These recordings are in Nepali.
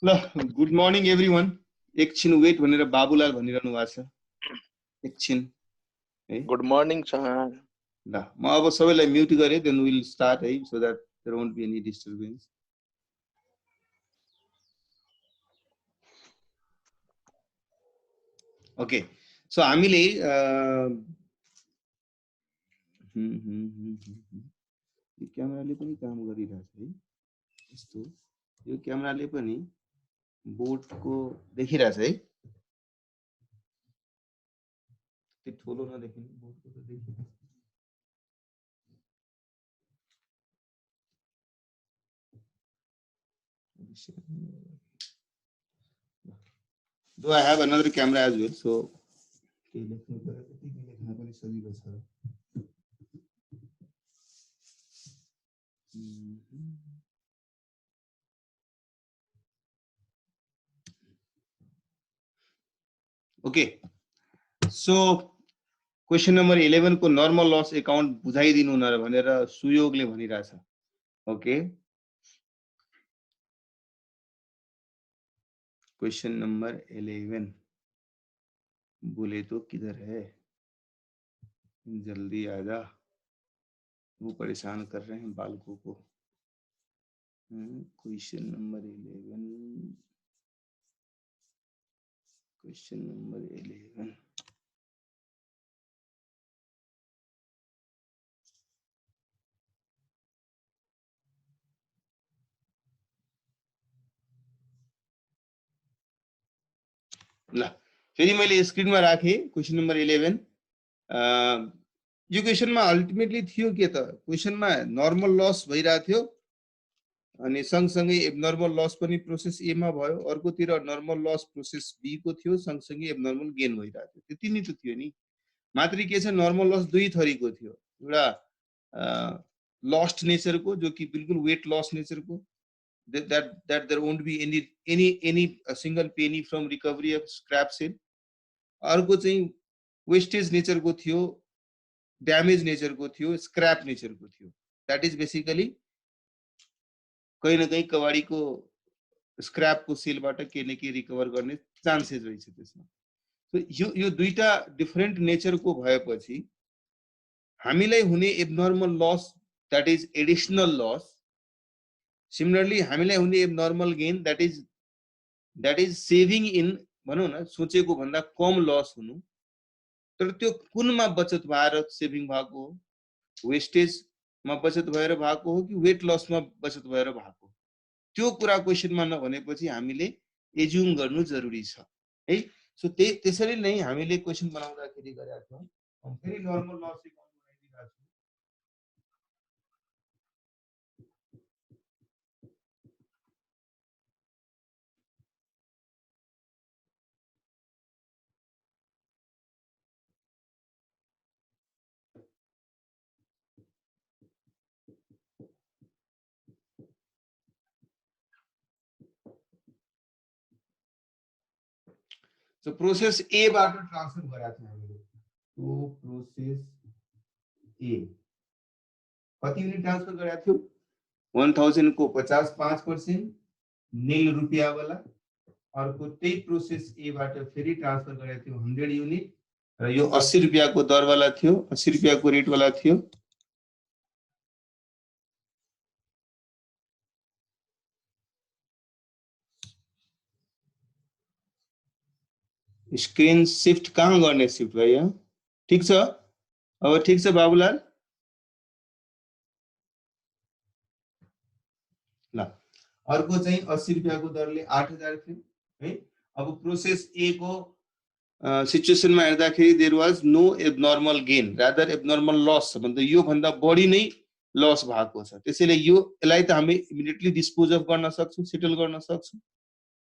ल गुड मर्निङ एभ्रीवन। एकछिन वेट भनेर बाबुलाल भनिरहनु भएको छ। एकछिन है। Good morning sir. ल म अब सबैलाई म्युट गरे, देन विल स्टार्ट है, so that there won't be any disturbance. Okay, so हामीले यो क्यामेराले पनि काम गरिरहेछ है। यस्तो यो क्यामेराले पनि बोर्डको देखिरहेछ है। त्यो ठुलो नदेखिने बोर्डको त देखिरहेछ। Though I have another camera as well, so okay, so question number 11 को normal loss account बुझाइदिनु न भनेर सुयोगले भनिरहेछ। ओके, क्वेश्चन नंबर 11 बोले तो किधर है, जल्दी आजा, वो परेशान कर रहे हैं बालकों को। क्वेश्चन नंबर 11, क्वेश्चन नंबर 11 ल फेरि मैले स्क्रिनमा राखेँ। क्वेशन नंबर 11 यो क्वेशनमा अल्टिमेटली थियो के त, क्वेशनमा नर्मल लस भइरहेको थियो अनि सँगसँगै एबनर्मल लस पनि प्रोसेस ए मा भयो, अर्कोतिर नर्मल लस प्रोसेस बी को थियो, सँगसँगै एबनर्मल गेन भइरहेको थियो। त्यति नै त थियो नि, मात्रै के छ नर्मल लस दुई थरीको थियो। एउटा लस्ट नेचरको जो कि बिल्कुल वेट लस नेचरको, that there won't be any single penny from recovery of scrap sale। अर्को चाहिँ वेस्टेज नेचरको थियो, ड्यामेज नेचरको थियो, स्क्रैप नेचरको थियो। दैट इज बेसिकली कहीं न कहीं कबाडीको स्क्रैपको सेलबाट के न के रिकभर गर्ने चान्सेस रहेछ त्यसमा। सो यो दुईटा डिफरेन्ट नेचरको भएपछि हामीलाई हुने abnormal loss that is additional loss, similarly हामीलाई हुने abnormal gain that is saving in भनौँ न सोचेको भन्दा कम लस हुनु। तर त्यो कुनमा बचत भएर सेभिङ भएको हो, वेस्टेजमा बचत भएर भएको हो कि वेट लसमा बचत भएर भएको, त्यो कुरा क्वेशनमा नभनेपछि हामीले एज्युम गर्नु जरुरी छ है। सो त्यसरी नै हामीले क्वेशन बनाउँदाखेरि गरेका छौँ। फेरि नर्मल लस अकाउन्ट बनाइदिरहेको छु। सो प्रोसेस ए बाट ट्रान्सफर गरेका छौँ हामीले। तो प्रोसेस ए कति युनिट ट्रान्सफर गरेका थियौ, 1000 को 50% नील रुपियाँ वाला। अर्को त्यही प्रोसेस ए बाट फेरि ट्रान्सफर गरेका थियौ 100 युनिट र यो 80 रुपियाँ को दर वाला थियो, 80 रुपियाँ को रेट वाला थियो। स्क्रीन शिफ्ट कहाँ गर्ने शिफ्ट भयो, ठीक छ अब ठीक छ बाबुलाल। ल अर्को चाहिँ 80 रुपियाँ को दरले 8000 थियो है। अब प्रोसेस ए को सिचुएसनमा हेर्दाखेरि there was no abnormal gain, rather abnormal loss, भन्दा यो भन्दा बढी नै लस भएको छ। त्यसैले यो यसलाई त हामी इमिडिएटली डिस्पोज अफ गर्न सक्छौं, सेटल गर्न सक्छौं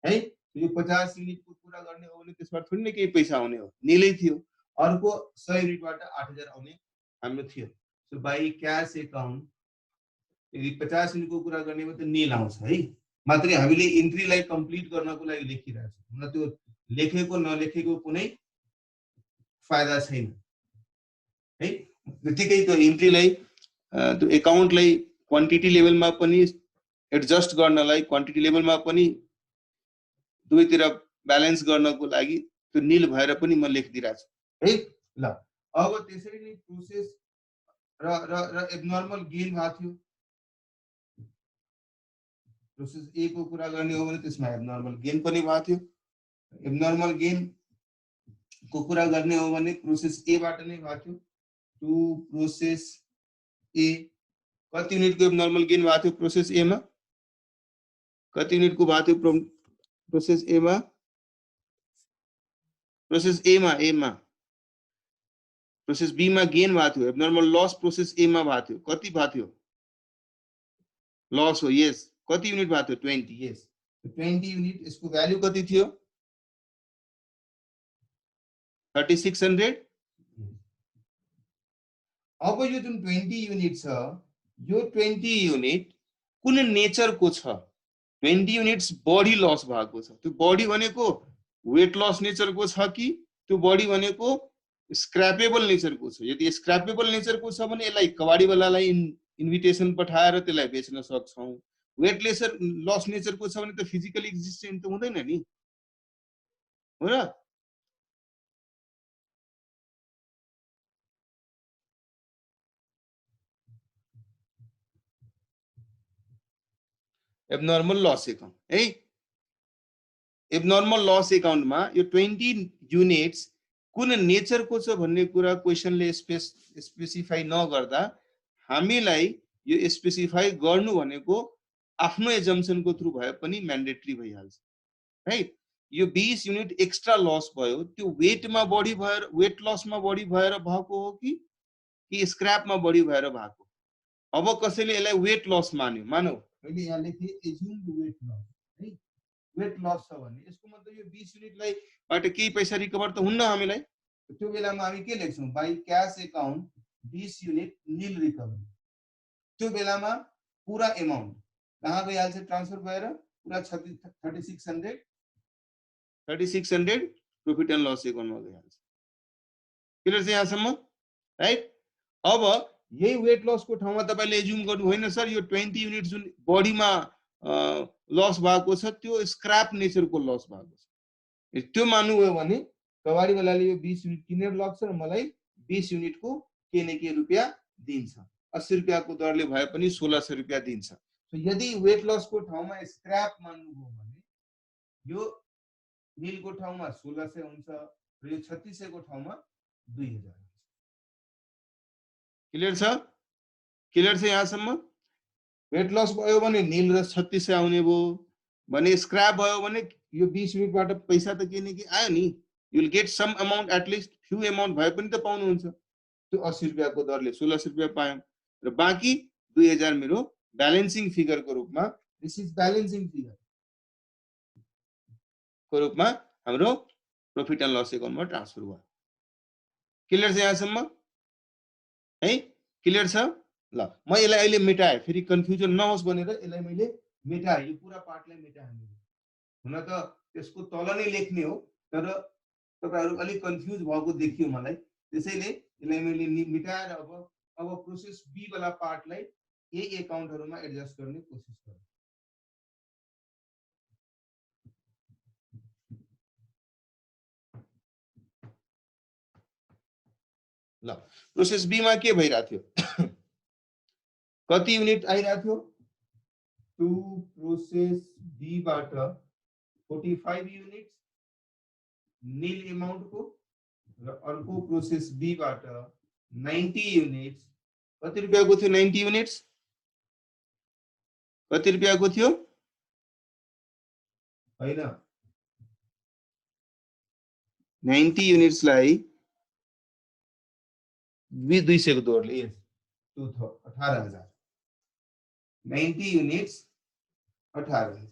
है। यो 50 युनिटको कुरा गर्ने हो भने त्यसबाट थोरै नै केही पैसा आउने हो, निलै थियो। अर्को 100 युनिटबाट 8000 आउने हाम्रो थियो। सो बाइ क्याश अकाउन्ट यदि 50 युनिटको कुरा गर्ने हो त निल आउँछ है। मात्रै हामीले इन्ट्रीलाई कम्प्लिट गर्नको लागि लेखिरहेको छौँ, न त्यो लेखेको नलेखेको कुनै फाइदा छैन है। त्यतिकै त्यो इन्ट्रीलाई त्यो अकाउन्टलाई क्वान्टिटी लेभलमा पनि एडजस्ट गर्नलाई, क्वान्टिटी लेभलमा पनि दुवैतिर ब्यालेन्स गर्नको लागि त्यो नील भएर पनि म लेखिदिरहेको छु है। ल अब त्यसरी नै प्रोसेस र एब्नर्मल गेन भएको थियो। प्रोसेस ए को कुरा गर्ने हो भने त्यसमा एब्नर्मल गेन पनि भएको थियो। एब्नर्मल गेन को कुरा गर्ने हो भने प्रोसेस ए बाट नै भएको थियो। टु प्रोसेस ए कति युनिट को एब्नर्मल गेन भएको थियो प्रोसेस ए मा? कति युनिट को भएको थियो प्रोसेस ए मा? प्रोसेस ए मा प्रोसेस बी मा गेन भएको थियो। एब्नर्मल लस प्रोसेस ए मा भएको थियो। कति भएको थियो? लस हो, यस। कति युनिट भएको थियो? 20, यस। 20 युनिट। यसको भ्यालु कति थियो? 3600। अब यो जुन 20 युनिट छ, यो 20 युनिट कुन नेचर को छ? 20 युनिट्स बॉडी लस भएको छ। त्यो बॉडी भनेको वेट लस नेचर को छ कि त्यो बॉडी भनेको स्क्रैपेबल नेचर को छ? यदि स्क्रैपेबल नेचर को छ भने यसलाई कबाडीवालालाई इन्भिटेसन पठाएर त्यसलाई बेच्न सक्छौं। वेट लस नेचर को छ भने त फिजिकली एक्जिस्टेन्ट त हुँदैन नि, हो र? एब्नर्मल लस एकाउन्ट है। एब्नर्मल लस एकाउन्टमा यो 20 युनिट्स कुन नेचर को छ भन्ने कुरा क्वेशनले स्पेसिफाई नगर्दा हामीलाई यो स्पेसिफाई गर्नु भनेको आफ्नो एजम्पसनको थ्रु भए पनि म्यान्डेटरी भइहाल्छ, राइट? यो 20 युनिट एक्स्ट्रा लस भयो, त्यो वेटमा बढी भएर, वेट लसमा बढी भएर भएको हो कि स्क्रैपमा बढी भएर भएको? अब कसैले यसलाई वेट लस मान्यो, मानौ मैले यहाँ लेखे एज्युम्ड वेट लस है। वेट लस छ भने यसको मतलब यो 20 युनिटलाई बाट केही पैसा रिकभर त हुन्न हामीलाई। त्यो बेलामा हामी के लेख्छौं? By cash account 20 unit nil recovery. त्यो बेलामा पूरा एमाउन्ट कहाँ गइहाल्छ? ट्रान्सफर भएर पूरा 3600 प्रॉफिट एन्ड लस एकाउन्टमा गइहाल्छ। क्लियर छ यहाँसम्म, राइट? अब यही वेट लस को ठाउँमा तपाईले एज्युम गर्नु होइन सर यो 20 युनिट जुन बडीमा लस भएको छ त्यो स्क्रैप नेचर को लस भएको छ। त्यो मान्नुभयो भने कबाडीवालाले यो 20 युनिट किनेर लग्छ र मलाई 20 युनिट को के न के रुपैयाँ दिन्छ। 80 रुपैयाँ को दरले भए पनि 1600 रुपैयाँ दिन्छ। सो यदि वेट लस को ठाउँमा स्क्रैप मान्नुभयो भने यो नील को ठाउँमा 1600 हुन्छ र यो 3600 को ठाउँमा 2000 हुन्छ। क्लियर छ? क्लियर छ यहाँसम्म? वेट लस भयो भने नील र 3600 आउने भयो भने स्क्रैप भयो भने यो 20 युनिटबाट पैसा त के न के आयो नि। You will get some amount, at least few amount भए पनि त पाउनुहुन्छ। त्यो 80 रुपैयाँ को दरले 1600 रुपैयाँ पायौं र बाँकी 2000 मेरो ब्यालेन्सिङ फिगर को रूपमा, दिस इज ब्यालेन्सिङ फिगर को रूपमा हाम्रो प्रॉफिट एन्ड लस एकाउन्टमा ट्रान्सफर भयो। क्लियर छ यहाँसम्म है? क्लियर छ? ल म यसलाई अहिले मेटाए, फेरि कन्फ्युजन नहोस् भनेर यसलाई मैले मेटाए, यो पूरा पार्टलाई मेटाए। हुन त त्यसको तल नै लेख्ने हो तर तपाईहरु अलि कन्फ्युज भएको देखियो मलाई, त्यसैले यसलाई मैले मेटाएर अब प्रोसेस बी वाला पार्टलाई ए एकाउन्टहरुमा एडजस्ट गर्ने कोसिस गरौँ। ल प्रोसेस बी मा के भइरा थियो? कति युनिट आइरा थियो? टु प्रोसेस बी बाट 45 युनिट नील अमाउन्ट को र अर्को प्रोसेस बी बाट 90 युनिट्स। कति रुपैयाँ को थियो 90 युनिट्स? कति रुपैयाँ को थियो? हैन 90 युनिट्स लाई 200 को दरले 18,000। 90 युनिट्स 18,000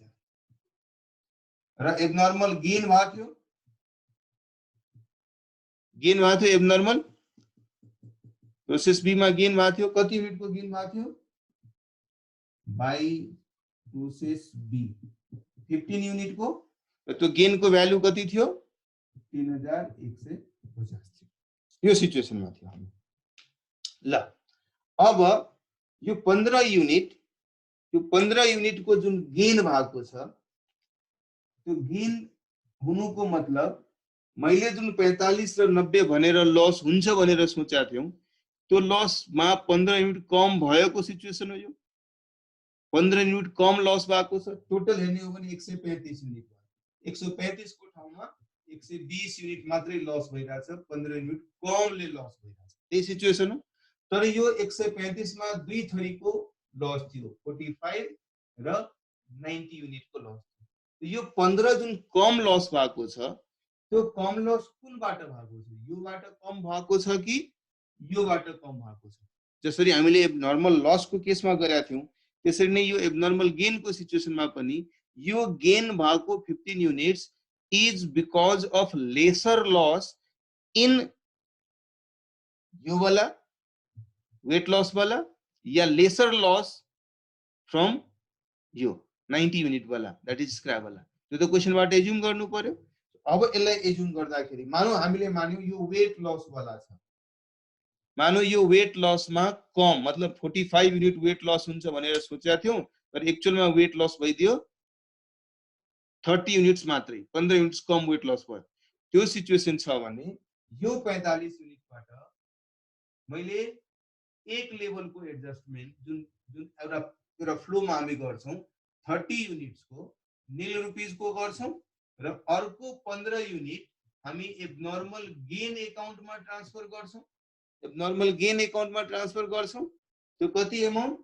र एब्नर्मल गेन भएको थियो। गेन भएको थियो एब्नर्मल प्रोसेस बी मा गेन भएको थियो। कति युनिट को गेन भएको थियो? बाइ प्रोसेस बी 15 युनिट को। तो गेन को भ्यालु कति थियो? 3150 थियो। यो सिचुएसनमा थियो हामी। ल अब यो 15 युनिट को जुन गेन भएको छ त्यो गेन हुनुको मतलब मैले जुन 45 र 90 भनेर लस हुन्छ भनेर सोचेका थियौं त्यो लसमा 15 युनिट कम भएको सिचुएसन हो यो। 15 युनिट कम लस भएको छ। टोटल हेर्ने हो भने 135 युनिट भयो। 135 को ठाउँमा 120 युनिट मात्रै लस भइरहेछ, 15 युनिट कमले लस भइरहेछ। त्यही सिचुएसन हो। तर यो 135 मा दुई थरीको लस थियो, 45 र 90 युनिटको लस थियो। यो 15 जुन कम लस भएको छ त्यो कम लस कुनबाट भएको छ? योबाट कम भएको छ कि योबाट कम भएको छ? जसरी हामीले नर्मल लसको केसमा गरेका थियौं त्यसरी नै यो एब्नर्मल गेनको सिचुएसनमा पनि यो गेन भएको 15 units is because of lesser loss in यो वाला वेट लस वाला या लेसर लस फ्रम यो 90 युनिट वाला दैट इज स्क्रैप वाला। त्यो त क्वेशनबाट एज्युम गर्नु पर्यो। अब यसलाई एज्युम गर्दाखेरि मानौ हामीले मान्यौ यो वेट लस वाला छ, मानौ यो वेट लसमा कम मतलब 45 युनिट वेट लस हुन्छ भनेर सोचेका थियौं तर एक्चुअलमा वेट लस भइदियो 30 युनिट्स मात्रै, 15 युनिट्स कम वेट लस भयो। त्यो सिचुएसन छ भने यो 45 युनिटबाट मैले एक लेभलको एडजस्टमेन्ट जुन एउटा फ्लोमा हामी गर्छौं 30 युनिट्सको नील रुपीजको गर्छौं र अर्को 15 युनिट हामी एब्नर्मल गेन एकाउन्टमा ट्रान्सफर गर्छौं। एब्नर्मल गेन एकाउन्टमा ट्रान्सफर गर्छौं। त्यो कति एमाउन्ट?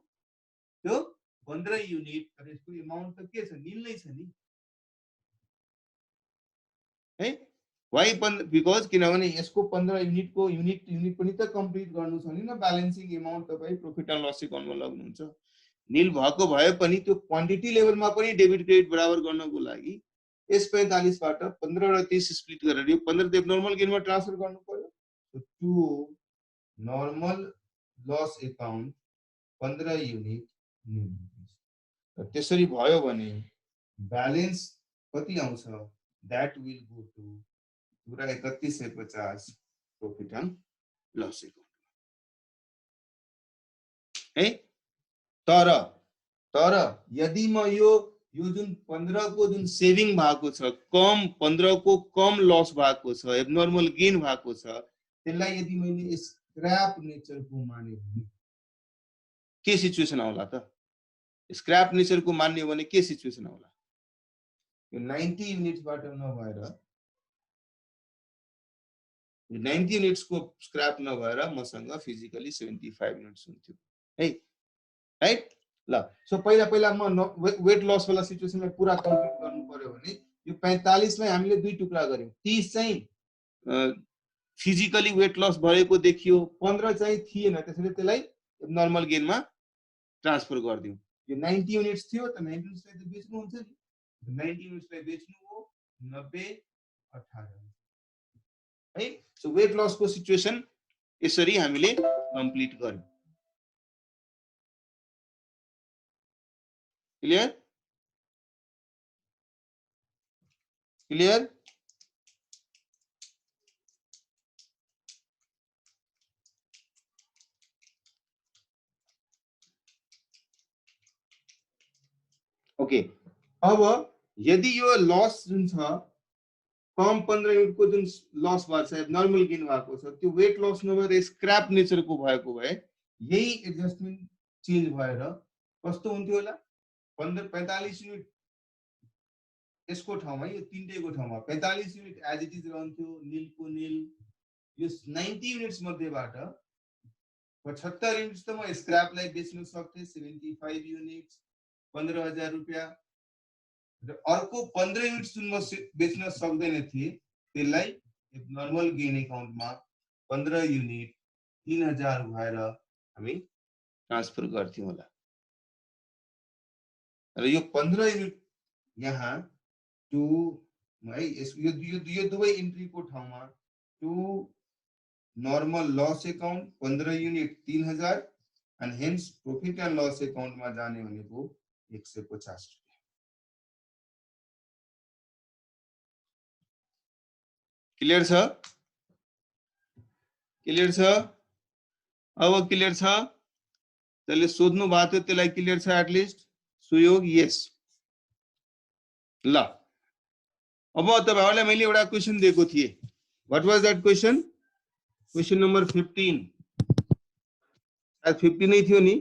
त्यो 15 युनिट। तर यसको एमाउन्ट त के छ? नील नै छ नि है। वाइ बिकज किनभने यसको 15 युनिटको युनिट पनि त कम्प्लिट गर्नु छ नि न। ब्यालेन्सिङ एमाउन्ट तपाईँ प्रॉफिट एन्ड लस एकाउन्टमा लाग्नुहुन्छ। नील भएको भए पनि त्यो क्वान्टिटी लेभलमा पनि डेबिट क्रेडिट बराबर गर्नको लागि यस 45 बाट 15 र 30 स्प्लिट गरेर यो 15 त नर्मल गेनमा ट्रान्सफर गर्नु पर्यो। To normal loss account 15 unit nil. त्यसरी भयो भने ब्यालेन्स कति आउँछ? दैट विल गो टू पूरा 3150 प्रॉफिट एंड लॉस अकाउंट है। तर यदि म यो जुन 15 को जुन सेभिङ भएको छ, कम 15 को कम लस भएको छ, एब्नर्मल गेन भएको छ, त्यसलाई यदि मैले स्क्रैप नेचरको माने भने के सिचुएसन आउला त? स्क्रैप नेचरको मान्ने हो भने के सिचुएसन आउला? यो 90 युनिट्सबाट नभएर 90 युनिट्स को स्क्रैप नभएर मसँग फिजिकली 75 युनिट्स हुन्थ्यो है, राइट ल। सो पहिला म वेट लस वाला सिचुएसनलाई पुरा कम्प्लिट गर्नु पर्यो भने यो 45 लाई हामीले दुई टुक्रा गर्यौं। 30 चाहिँ फिजिकली वेट लस भएको देखियो, 15 चाहिँ थिएन, त्यसैले त्यसलाई नर्मल गेनमा ट्रान्सफर गर्दियौं। यो 90 युनिट्स थियो त 90 युनिट्सलाई त बेच्नु हुन्छ नि, 90 युनिट्सलाई बेच्नु हो 90 18 है। सो वेट लस को सिचुएसन यसरी हामीले कम्प्लिट गर्यौं। क्लियर? क्लियर? ओके। अब यदि यो लस जुन छ कम 15 युनिट को जुन लस भएको छ, नर्मल गेन भएको छ, त्यो वेट लस नभएर स्क्रैप नेचर को भएको भए यही एडजस्टमेन्ट चेन्ज भएर कस्तो हुन्थ्यो होला? 45 युनिट यसको ठाउँमा यो तीनटैको ठाउँमा 45 युनिट एज इट इज रहन्थ्यो, नीलको नील। यो 90 युनिट्स मध्येबाट 75 युनिट्स त म स्क्रैपलाई बेच्न सक्थे, 75 युनिट्स 15,000 रुपैयाँ, र अर्को 15 युनिट्स जुन म बेच्न सक्दैन थिए त्यसलाई नर्मल गेन एकाउन्टमा 15 युनिट 3000 भएर हामी ट्रान्सफर गर्थ्यौं होला। र यो 15 युनिट यहाँ टु है यो दुवै एन्ट्रीको ठाउँमा to normal loss account 15 unit 3000 and hence profit and loss एकाउन्टमा जाने भनेको 150 रुपैयाँ। क्लियर छ? क्लियर छ? अब क्लियर छ? त्यसले सोध्नु भएको थियो त्यसलाई क्लियर छ एटलिस्ट? सुयोग यस। ल अब तपाईहरुलाई मैले एउटा क्वेशन दिएको थिए. What was that question? Question number 15. आज 50 नै थियो नि.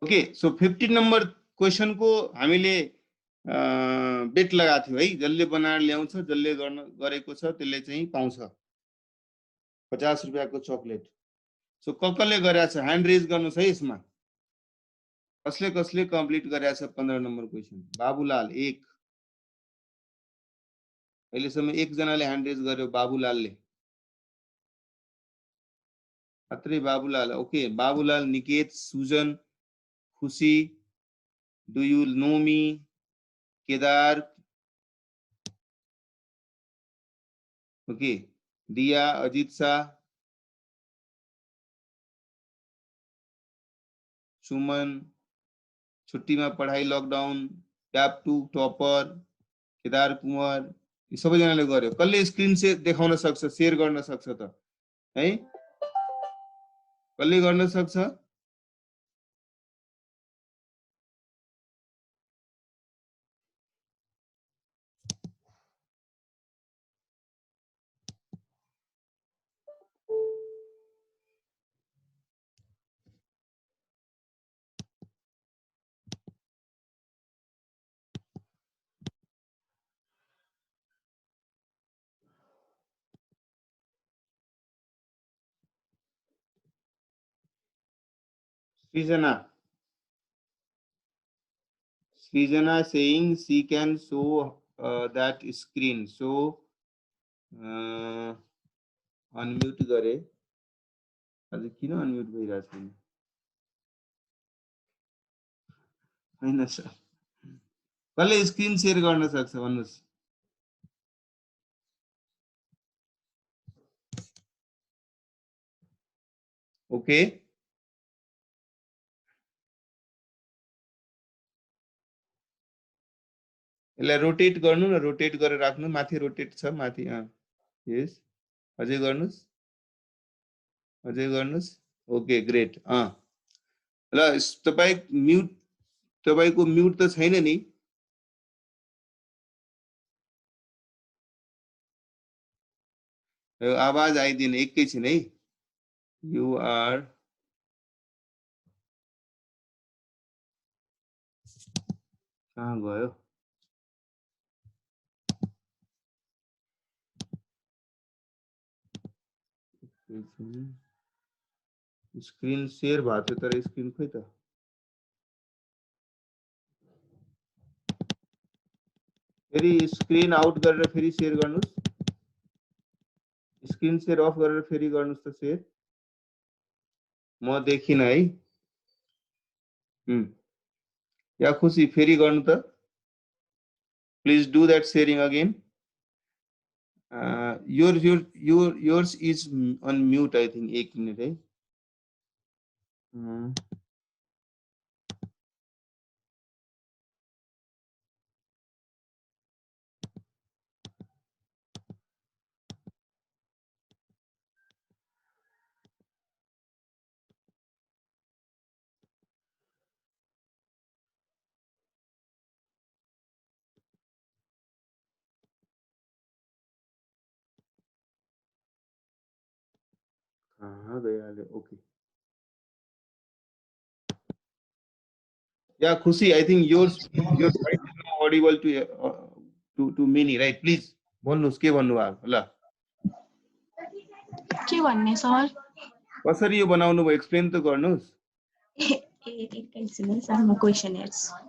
ओके, सो 15 नम्बर क्वेशन को हामीले बेट लगाएको थियौ है. जसले बनाएर ल्याउँछ, जसले गरेको छ त्यसले चाहिँ पाउँछ 50 रुपैयाँको चकलेट. सो कसले गरेछ ह्यान्ड रेज गर्नुस् है. यसमा कसले कसले कम्प्लिट गरेछ 15 नम्बर क्वेशन. बाबुलाल 1, अहिलेसम्म एक जनाले ह्यान्ड रेज गर्यो, बाबुलालले. मात्रै Babulal. Okay, Babulal, Niket, Sujan, Khushi, do you know me, Kedar, okay, Diya, Ajit Shah, Suman, छुट्टीमा पढाइ, lockdown, tap two, topper, Kedar Kumar, यी सबैजनाले गर्यो. कसले स्क्रिन सेयर देखाउन सक्छ, शेयर गर्न सक्छ त है? कसले गर्न सक्छ? Srijana saying she can show that screen. So unmute गरे. आज किन अनम्युट भइरहेछ नि? हैन सर. कसले स्क्रिन शेयर गर्न सक्छ भन्नुस्? ओके, यसलाई रोटेट गर्नु न. रोटेट गरेर राख्नु. माथि रोटेट छ, माथि. यस, अझै गर्नुस्, अझै गर्नुस्. Okay, great. ल, तपाईको म्युट त छैन नि? आवाज आइदिन एकैछिन है. यु आर कहाँ गयो? स्क्रिन शेयर भएको थियो तर स्क्रिन खोइ त. फेरि स्क्रिन आउट गरेर फेरि शेयर गर्नुस्. स्क्रिन शेयर अफ गरेर फेरि गर्नुस् त शेयर. म देखिन है. या खुसी फेरि गर्नु त. Please do that sharing again. yours is on mute, I think. 1 minute है. कहाँ गया ले? ओके, या खुशी, I think your voice is now audible to many, right? Please भन्नुस्, के भन्नु भएको ल? के भन्ने सर? कसरी यो बनाउनु भयो एक्सप्लेन त गर्नुस्। एकैछिन है सर, म क्वेसन हेर्छु।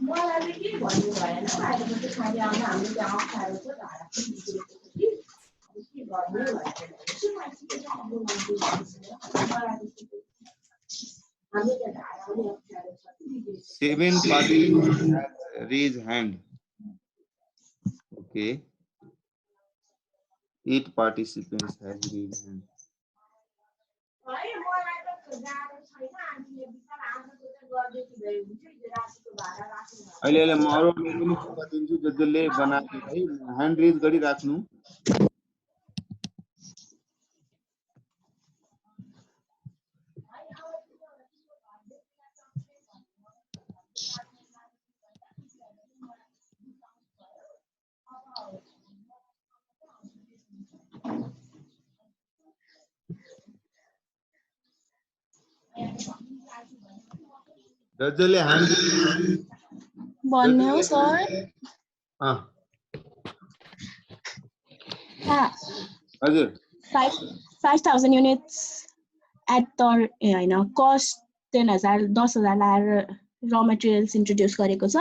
मलाई के भन्नु भएन, अहिले त खाली आउन हाम्रो त्यहाँ अप्ठ्यारो छ, धारा पनि बिग्रेको छ कि के गर्नु भनेर। 7 participants raise hand. Okay. 8 participants has raised hand. अहिले म अरू पनि दिन्छु जसले बनाएको है, ह्यान्ड रेज गरिराख्नु। जसले ह्यान्ड भन्ने हो सर। हजुर 5000 युनिट्स एट द हैन कस्ट 10000 10000 लाएर र मटेरियल्स इन्ट्रोड्युस गरेको छ।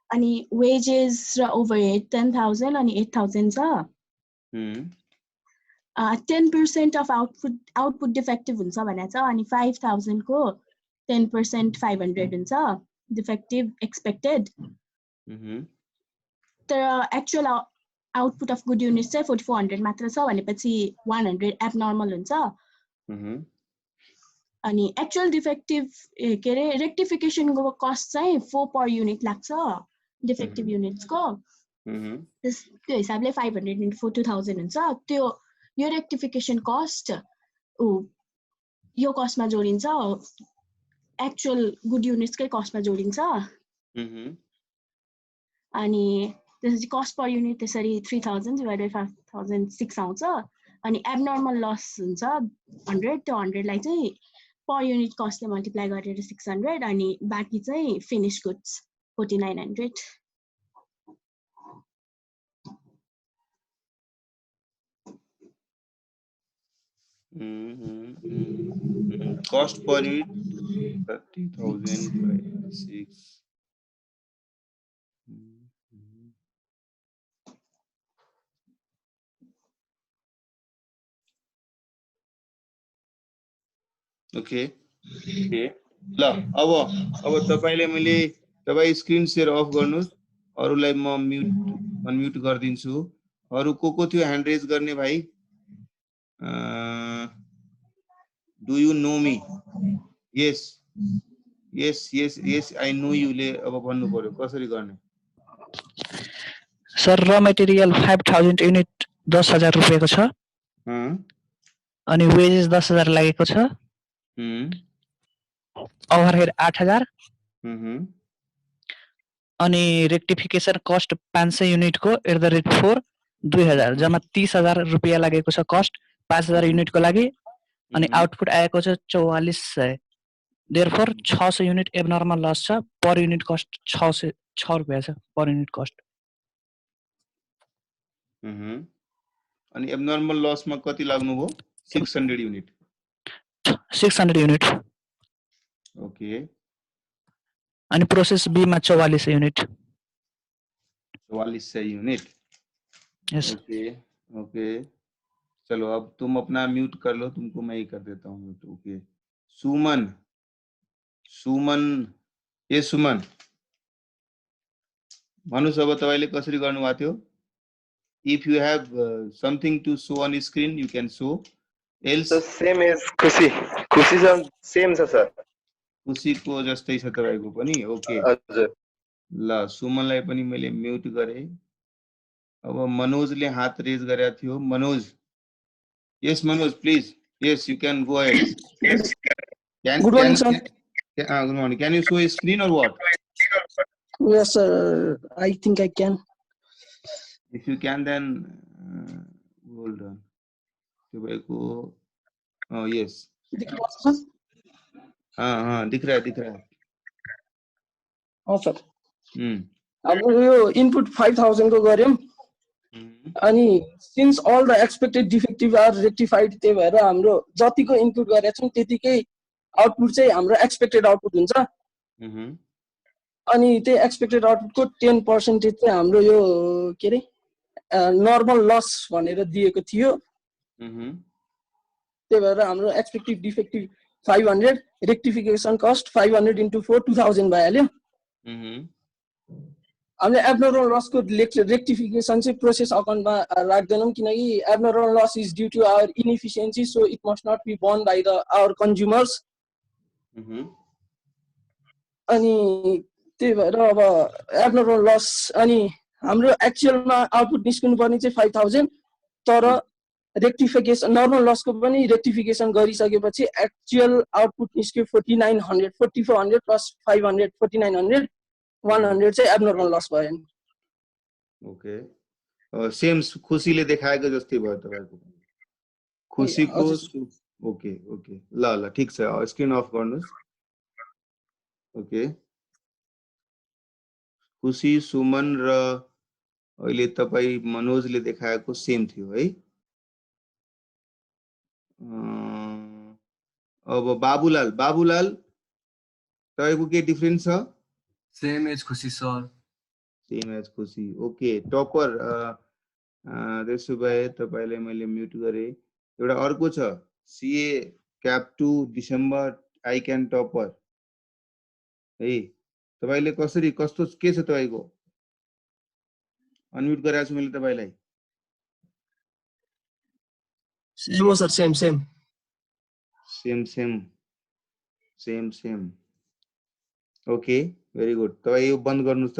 अनि वेजेस र ओभरहेड 10000 अनि 8000 छ। 10% अफ आउटपुट डिफेक्टिभ हुन्छ भनेको छ। अनि 5000 को 10% 500 हुन्छ डिफेक्टिभ एक्सपेक्टेड। तर actual output of good units चाहिँ 4400 मात्र छ भनेपछि 100 एबनर्मल हुन्छ। अनि एक्चुअल डिफेक्टिभ के रे रेक्टिफिकेसनको कस्ट चाहिँ 4 पर युनिट लाग्छ डिफेक्टिभ युनिट्सको। त्यो हिसाबले 500 into 4 2000 हुन्छ। त्यो यो रेक्टिफिकेसन कस्ट यो कस्टमा जोडिन्छ, एक्चुअल गुड युनिट्सकै कस्टमा जोडिन्छ। अनि त्यसपछि कस्ट पर युनिट त्यसरी 3000 डिवाइडेड 5006 आउँछ। अनि एबनर्मल लस हुन्छ 100, त्यो 100 लाई चाहिँ पर युनिट कस्टले मल्टिप्लाई गरेर 600 अनि बाँकी चाहिँ finish goods 4900। Cost per unit 30,000 divided by 6. Okay. ल अब तपाईले मैले तपाई स्क्रिन शेयर अफ गर्नुस्, अरूलाई म अनम्युट गर्दिन्छु। अरू को थियो ह्यान्ड रेज गर्ने भाइ? Do you know me? Yes, I know you ले अब भन्नु पर्यो कसरी गर्ने? सर र मटेरियल 5000 युनिट 10000 रुपैयाँको छ। अनि वेजेस 10000 लागेको छ। ओभरहेड 8000। अनि रेक्टिफिकेसन कस्ट 500 युनिट को @ 4 जम्मा 30000 रुपैयाँ लागेको छ कस्ट 5000 युनिट को लागि। अनि आउटपुट आएको छ 4400। देयरफोर 600 युनिट एबनर्मल लस छ। पर युनिट कस्ट 606 रुपैयाँ छ पर युनिट कस्ट। अनि एबनर्मल लसमा कति लाग्नु भो? 600 युनिट। 600 युनिट। ओके। अनि प्रोसेस बी मा 4400 युनिट। 4400 यूनिट। यस। ओके चलो अब तुम अपना म्यूट कर लो, तुमको मैं ही कर देता हूँ म्यूट। ओके सुमन ये सुमन भन्नुस् अब तपाईले कसरी गर्नु भएको थियो? If you have something to show on screen, you can show. Else. So same as Khushi. Khushi same sir. Khushi को जस्तै छ तपाईको पनि. Okay. हजुर. ल सुमनलाई पनि मैले म्युट गरे. अब मनोजले हात रेज गरेको थियो. Manoj. Yes, Manoj, please. Yes, you can go ahead. Good morning, sir. Good morning. Can you show a screen or what? Yes, sir. I think I can. If you can, then hold on. Oh yes. हाँ दिख रहा है. हाँ सर. अब यो इनपुट 5000 को गर्यौं. अनि since all the expected defective are rectified, त्यही भएर हाम्रो जतिको इनपुट गरेका छौं त्यतिकै आउटपुट चाहिँ हाम्रो एक्सपेक्टेड आउटपुट हुन्छ. अनि त्यो एक्सपेक्टेड आउटपुटको 10% चाहिँ हाम्रो यो के रे नर्मल लस भनेर दिएको थियो. त्यही भएर हाम्रो एक्सपेक्टेड डिफेक्टिभ 500, रेक्टिफिकेसन कस्ट 500 into 4 2000 भइहाल्यो. हामीले एब्नर्मल लसको रेक्टिफिकेसन चाहिँ प्रोसेस अकाउन्टमा राख्दैनौं किनकि abnormal loss is due to our inefficiency, so it must not be borne by the our consumers. अनि त्यही भएर अब एब्नर्मल लस अनि हाम्रो एक्चुअलमा आउटपुट निस्किनु पर्ने चाहिँ 5000, तर रेक्टिफिकेसन नर्मल लसको पनि रेक्टिफिकेसन गरिसकेपछि एक्चुअल आउटपुट निस्क्यो 4900, 4400 प्लस 500 4900, 100 चाहिँ एब्नर्मल लस भयो. ओके. सेम खुसीले देखाएको जस्तै भयो तपाईको. खुसीको ओके ल ठीक छ. स्क्रिन अफ गर्नुस्. ओके. खुसी, सुमन र अहिले तपाई मनोजले देखाएको सेम थियो है. अब बाबुलाल तपाईको के डिफरेन्स छ? सेम एज खुसी सर. सेम एज खुसी. ओके. टपर त्यसो भए तपाईलाई मैले म्युट गरे. एउटा अर्को छ CA cap 2 December I can topper है. तपाईले कसरी कस्तो के छ तपाईको? अनम्युट गराएको छु मैले तपाईलाई. सेम हो sir. Same. Okay, very good. तपाई यो बन्द गर्नुस् त.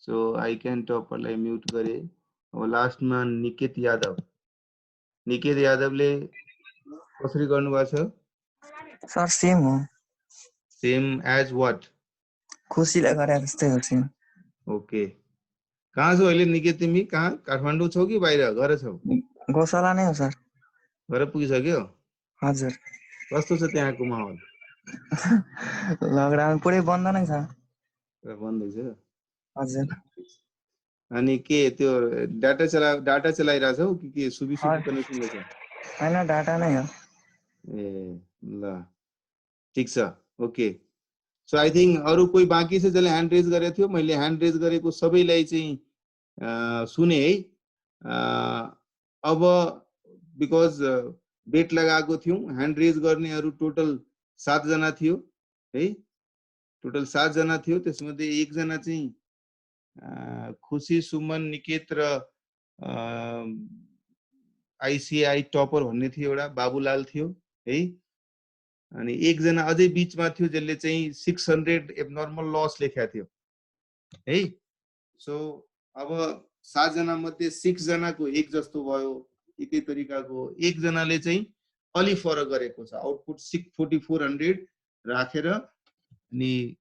सो आई क्यान टपरलाई म्युट गरे. अब लास्टमा निकेत यादवले कसरी गर्नु भएको छ? सर सेम हो. Same as what? खुसीले गरे जस्तै हो सेम. ओके. कहाँ छौ अहिले निकेत? तिमी कहाँ? काठमाडौँ छौ कि बाहिर घर छौ? गोशाला नै हो सर. घर पुगिसक्यो? हजुर. कस्तो छ त्यहाँको माहौल? लकडाउन पुरै बन्द नै छ. बन्दै छ? हजुर. अनि के त्यो डाटा चलाइरहेछौ कि के सुबि कनेक्सन छ? हैन, डाटा नै हो. ए ल ठीक छ. ओके. सो आई थिंक अरु कोही बाँकी छ जसले ह्यान्ड रेज गरेको थियो? मैले ह्यान्ड रेज गरेको सबैलाई चाहिँ सुने है. अब बिकज बेट लगाएको थियौं, ह्यान्ड रेज गर्नेहरु टोटल 7 जना थियो है. टोटल 7 जना थियो. त्यसमध्ये एक जना चाहिँ खुसी, सुमन, निकेत र आईसीआई टपर भन्ने थियो. एउटा बाबुलाल थियो है. अनि एक जना अझै बीचमा थियो जसले चाहिँ 600 एब्नर्मल लस लेखेको थियो है. सो अब 7 जना मध्ये 6 जनाको एक जस्तो भयो, एकै तरिकाको. एक जनाले चाहिँ अलि फरक गरेको छ. आउटपुट 4400 राखेर. अनि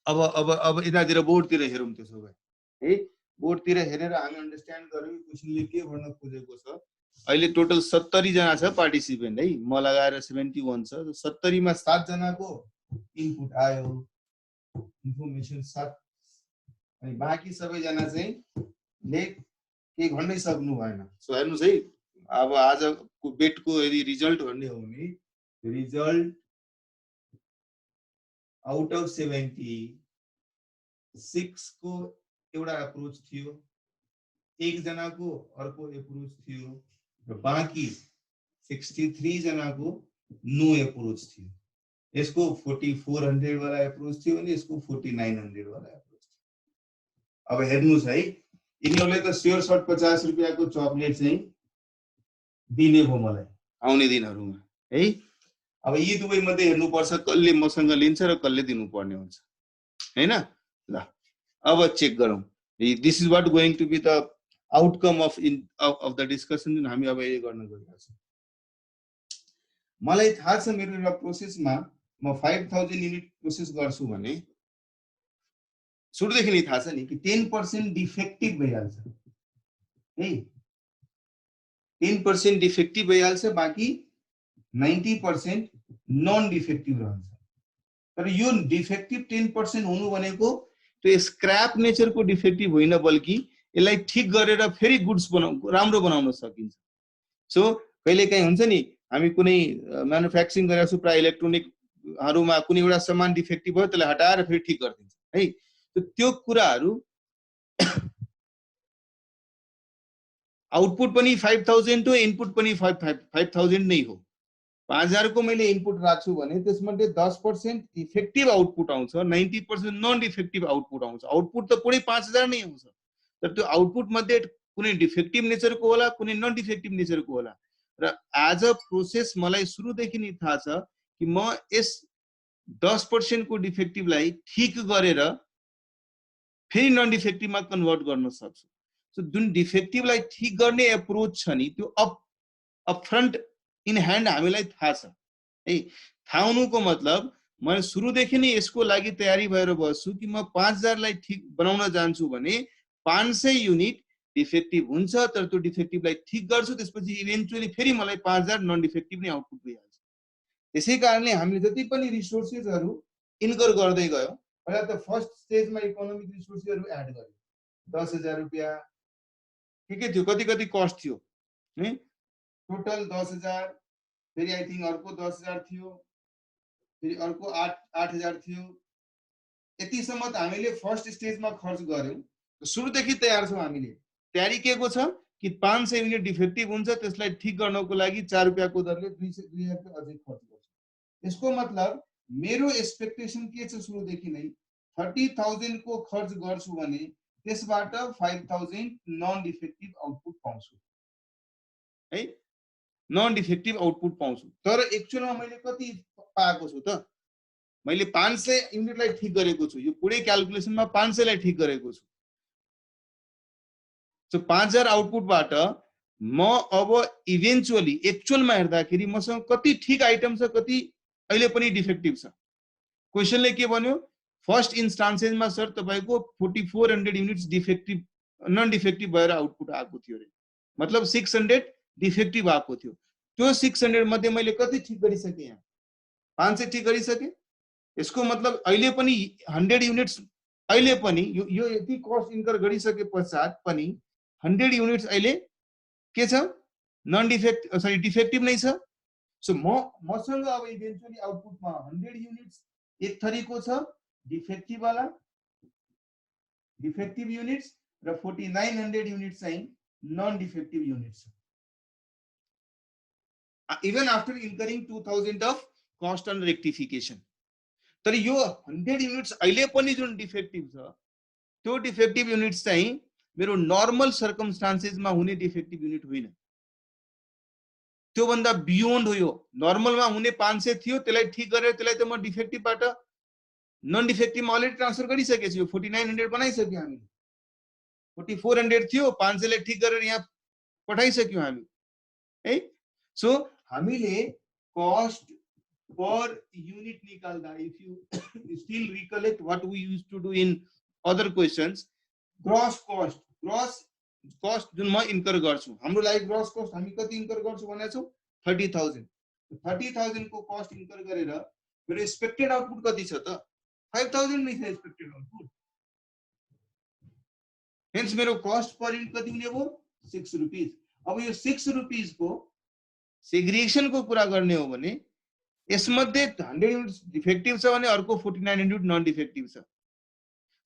अब यतातिर बोर्डतिर हेरौँ. त्यसो भए है बोर्डतिर हेरेर हामी अन्डरस्ट्यान्ड गरौँ क्वेशनले के भन्न खोजेको छ. अहिले टोटल 70 जना छ पार्टिसिपेन्ट है. म लगाएर 71 छ. 70 मा 7 जनाको इनपुट आयो, इन्फर्मेसन 7. अनि बाँकी सबै जना चाहिँ ले के भन्नै सक्नु भएन. सो हेर्नुस् है. अब आजको बेटको यदि रिजल्ट भन्ने हो भने रिजल्ट आउट अफ 70 6 को एउटा अप्रोच थियो, एक जनाको अर्को अप्रोच थियो र बाँकी 63 जनाको नो अप्रोच थियो. यसको 4400 वाला अप्रोच थियो अनि यसको 4900 वाला अप्रोच थियो. अब हेर्नुस् है, यिनीहरूले त स्योर सर्ट 50 रुपैयाँको चकलेट चाहिँ दिने भयो मलाई आउने दिनहरुमा है। अब यी दुवै मध्ये हेर्नुपर्छ कसले मसँग लिन्छ र कसले दिनुपर्ने हुन्छ हैन। ल अब चेक गरौँ, this is what going to be the outcome of the discussion जुन हामी अब यो गर्न गइरहेका छौँ। मलाई थाहा छ मेरो एउटा प्रोसेसमा म 5000 युनिट प्रोसेस गर्छु भने सुरुदेखि नै थाहा छ नि कि 10% डिफेक्टिभ भइहाल्छ है, 10% डिफेक्टिभ भइहाल्छ, बाँकी 90% नन डिफेक्टिभ रहन्छ। तर यो डिफेक्टिभ 10% हुनु भनेको त्यो स्क्रैप नेचरको डिफेक्टिभ होइन, बल्कि यसलाई ठिक गरेर फेरि गुड्स राम्रो बनाउन सकिन्छ। सो कहिलेकाहीँ हुन्छ नि हामी कुनै म्यानुफ्याक्चरिङ गरेका छौँ, प्राय इलेक्ट्रोनिकहरुमा कुनै एउटा सामान डिफेक्टिभ भयो त्यसलाई हटाएर फेरि ठिक गरिदिन्छ है। त्यो कुराहरु आउटपुट पनि 5000 हो, इनपुट पनि 5000 नै हो। 5000 को मैले इनपुट राख्छु भने त्यसमध्ये 10% इफेक्टिभ आउटपुट आउँछ, 90% नन डिफेक्टिभ आउटपुट आउँछ। आउटपुट त पुरै 5000 नै आउँछ, तर त्यो आउटपुट मध्ये कुनै डिफेक्टिभ नेचरको होला, कुनै नन डिफेक्टिभ नेचरको होला। र एज अ प्रोसेस मलाई सुरुदेखि नै थाहा छ कि म यस 10% को डिफेक्टिभलाई ठीक गरेर फेरि नन डिफेक्टिभमा कन्भर्ट गर्न सक्छु। सो जुन डिफेक्टिभलाई ठीक गर्ने एप्रोच छ नि त्यो अपफ्रन्ट इन ह्यान्ड हामीलाई थाहा छ है। थाहा हुनुको मतलब म सुरुदेखि नै यसको लागि तयारी भएर बस्छु कि म 5000 लाई ठीक बनाउन जान्छु भने 500 युनिट डिफेक्टिभ हुन्छ, तर त्यो डिफेक्टिभलाई ठीक गर्छु, त्यसपछि इभेन्चुअली फेरि मलाई 5000 नन डिफेक्टिभ नै आउटपुट भइहाल्छ। त्यसै कारणले हामीले जति पनि रिसोर्सेसहरु इन्कर गर्दै गयौं, पहिला त फर्स्ट स्टेजमा इकोनोमिक रिसोर्सेसहरु एड गर्यो, 10000 रुपैयाँ के थियो, कति कति कस्ट थियो है, टोटल 10000, फेरि आई थिंक अर्को 10000 थियो, फेरि अर्को 8000 थियो। यतिसम्म त हामीले फर्स्ट स्टेजमा खर्च गर्यौं। सुरुदेखि तयार छौं हामीले, तयारी के को छ कि 500 युनिट डिफेक्टिभ हुन्छ, त्यसलाई ठीक गर्नको लागि 4 रुपैयाँको दरले 2000 रुपैयाँ अझै खर्च गर्छु। यसको मतलब मेरो एक्सपेक्टेसन के छ, सुरुदेखि नै 30000 को खर्च गर्छु भने त्यसबाट 5000 नन डिफेक्टिभ आउटपुट पाउँछु है, नन डिफेक्टिभ आउटपुट पाउँछु। तर एक्चुअलमा मैले कति पाएको छु त, मैले 500 युनिटलाई ठीक गरेको छु, यो पुरै क्याल्कुलेसनमा 500 लाई ठीक गरेको छु। सो 5000 आउटपुटबाट म अब इभेन्चुअली एक्चुअलमा हेर्दाखेरि मसँग कति ठीक आइटम छ, कति अहिले पनि डिफेक्टिभ छ। क्वेशनले के भन्यो, फर्स्ट इन्स्टान्सेसमा सर तपाईको 4400 युनिट्स डिफेक्टिभ नन डिफेक्टिभ भएर आउटपुट आएको थियो रे, मतलब 600 डिफेक्टिभ आएको थियो। त्यो 600 मध्ये मैले कति ठीक गरिसके, यहाँ 500 ठीक गरिसके। यसको मतलब अहिले पनि 100 युनिट्स, अहिले पनि यो यति कस्ट इन्कर गरिसके पश्चात पनि 100 युनिट्स अहिले के छ, नन डिफेक्ट सरी डिफेक्टिभ नै छ। सो मसँग अब इभेन्चुअली आउटपुटमा 100 युनिट्स एक थरीको छ डिफेक्टिभ वाला, डिफेक्टिभ युनिट्स, र 4900 युनिट्स चाहिँ non defective units. Even after incurring 2000 of cost and rectification. तर यो 100 युनिट्स अहिले पनि जुन डिफेक्टिभ छ, त्यो डिफेक्टिभ युनिट्स चाहिँ मेरो नर्मल सर्कमस्टान्सेसमा हुने डिफेक्टिभ युनिट होइन, त्यो भन्दा बियोन्ड हो। यो नर्मलमा हुने 500 थियो, त्यसलाई ठीक गरेर त्यसलाई त म डिफेक्टिभबाट नन डिफेक्टिभमा अलरेडी ट्रान्सफर गरिसकेको छु। यो 4900 बनाइसक्यो हामीले, 4400 थियो, 500 लाई ठीक गरेर यहाँ पठाइसक्यौं हामी है। सो हामीले कस्ट पर युनिट निकाल्दा, if you still recollect what we used to do in other questions, gross cost जुन म इन्कर गर्छु, हाम्रो लागि ग्रॉस कस्ट हामी कति इन्कर गर्छु भनेको छौं, 30000। 30000 को कस्ट इन्कर गरेर मेरो एक्सपेक्टेड आउटपुट कति छ त, 5000 नै छ एक्सपेक्टेड आउटपुट। हेन्स मेरो कस्ट पर युनिट कति हुने भयो, 6 रुपीज। अब यो 6 रुपीज को सेग्रिगेसन को कुरा गर्ने हो भने यसमध्ये 100 युनिट्स डिफेक्टिभ छ भने अर्को 4900 नन डिफेक्टिभ छ।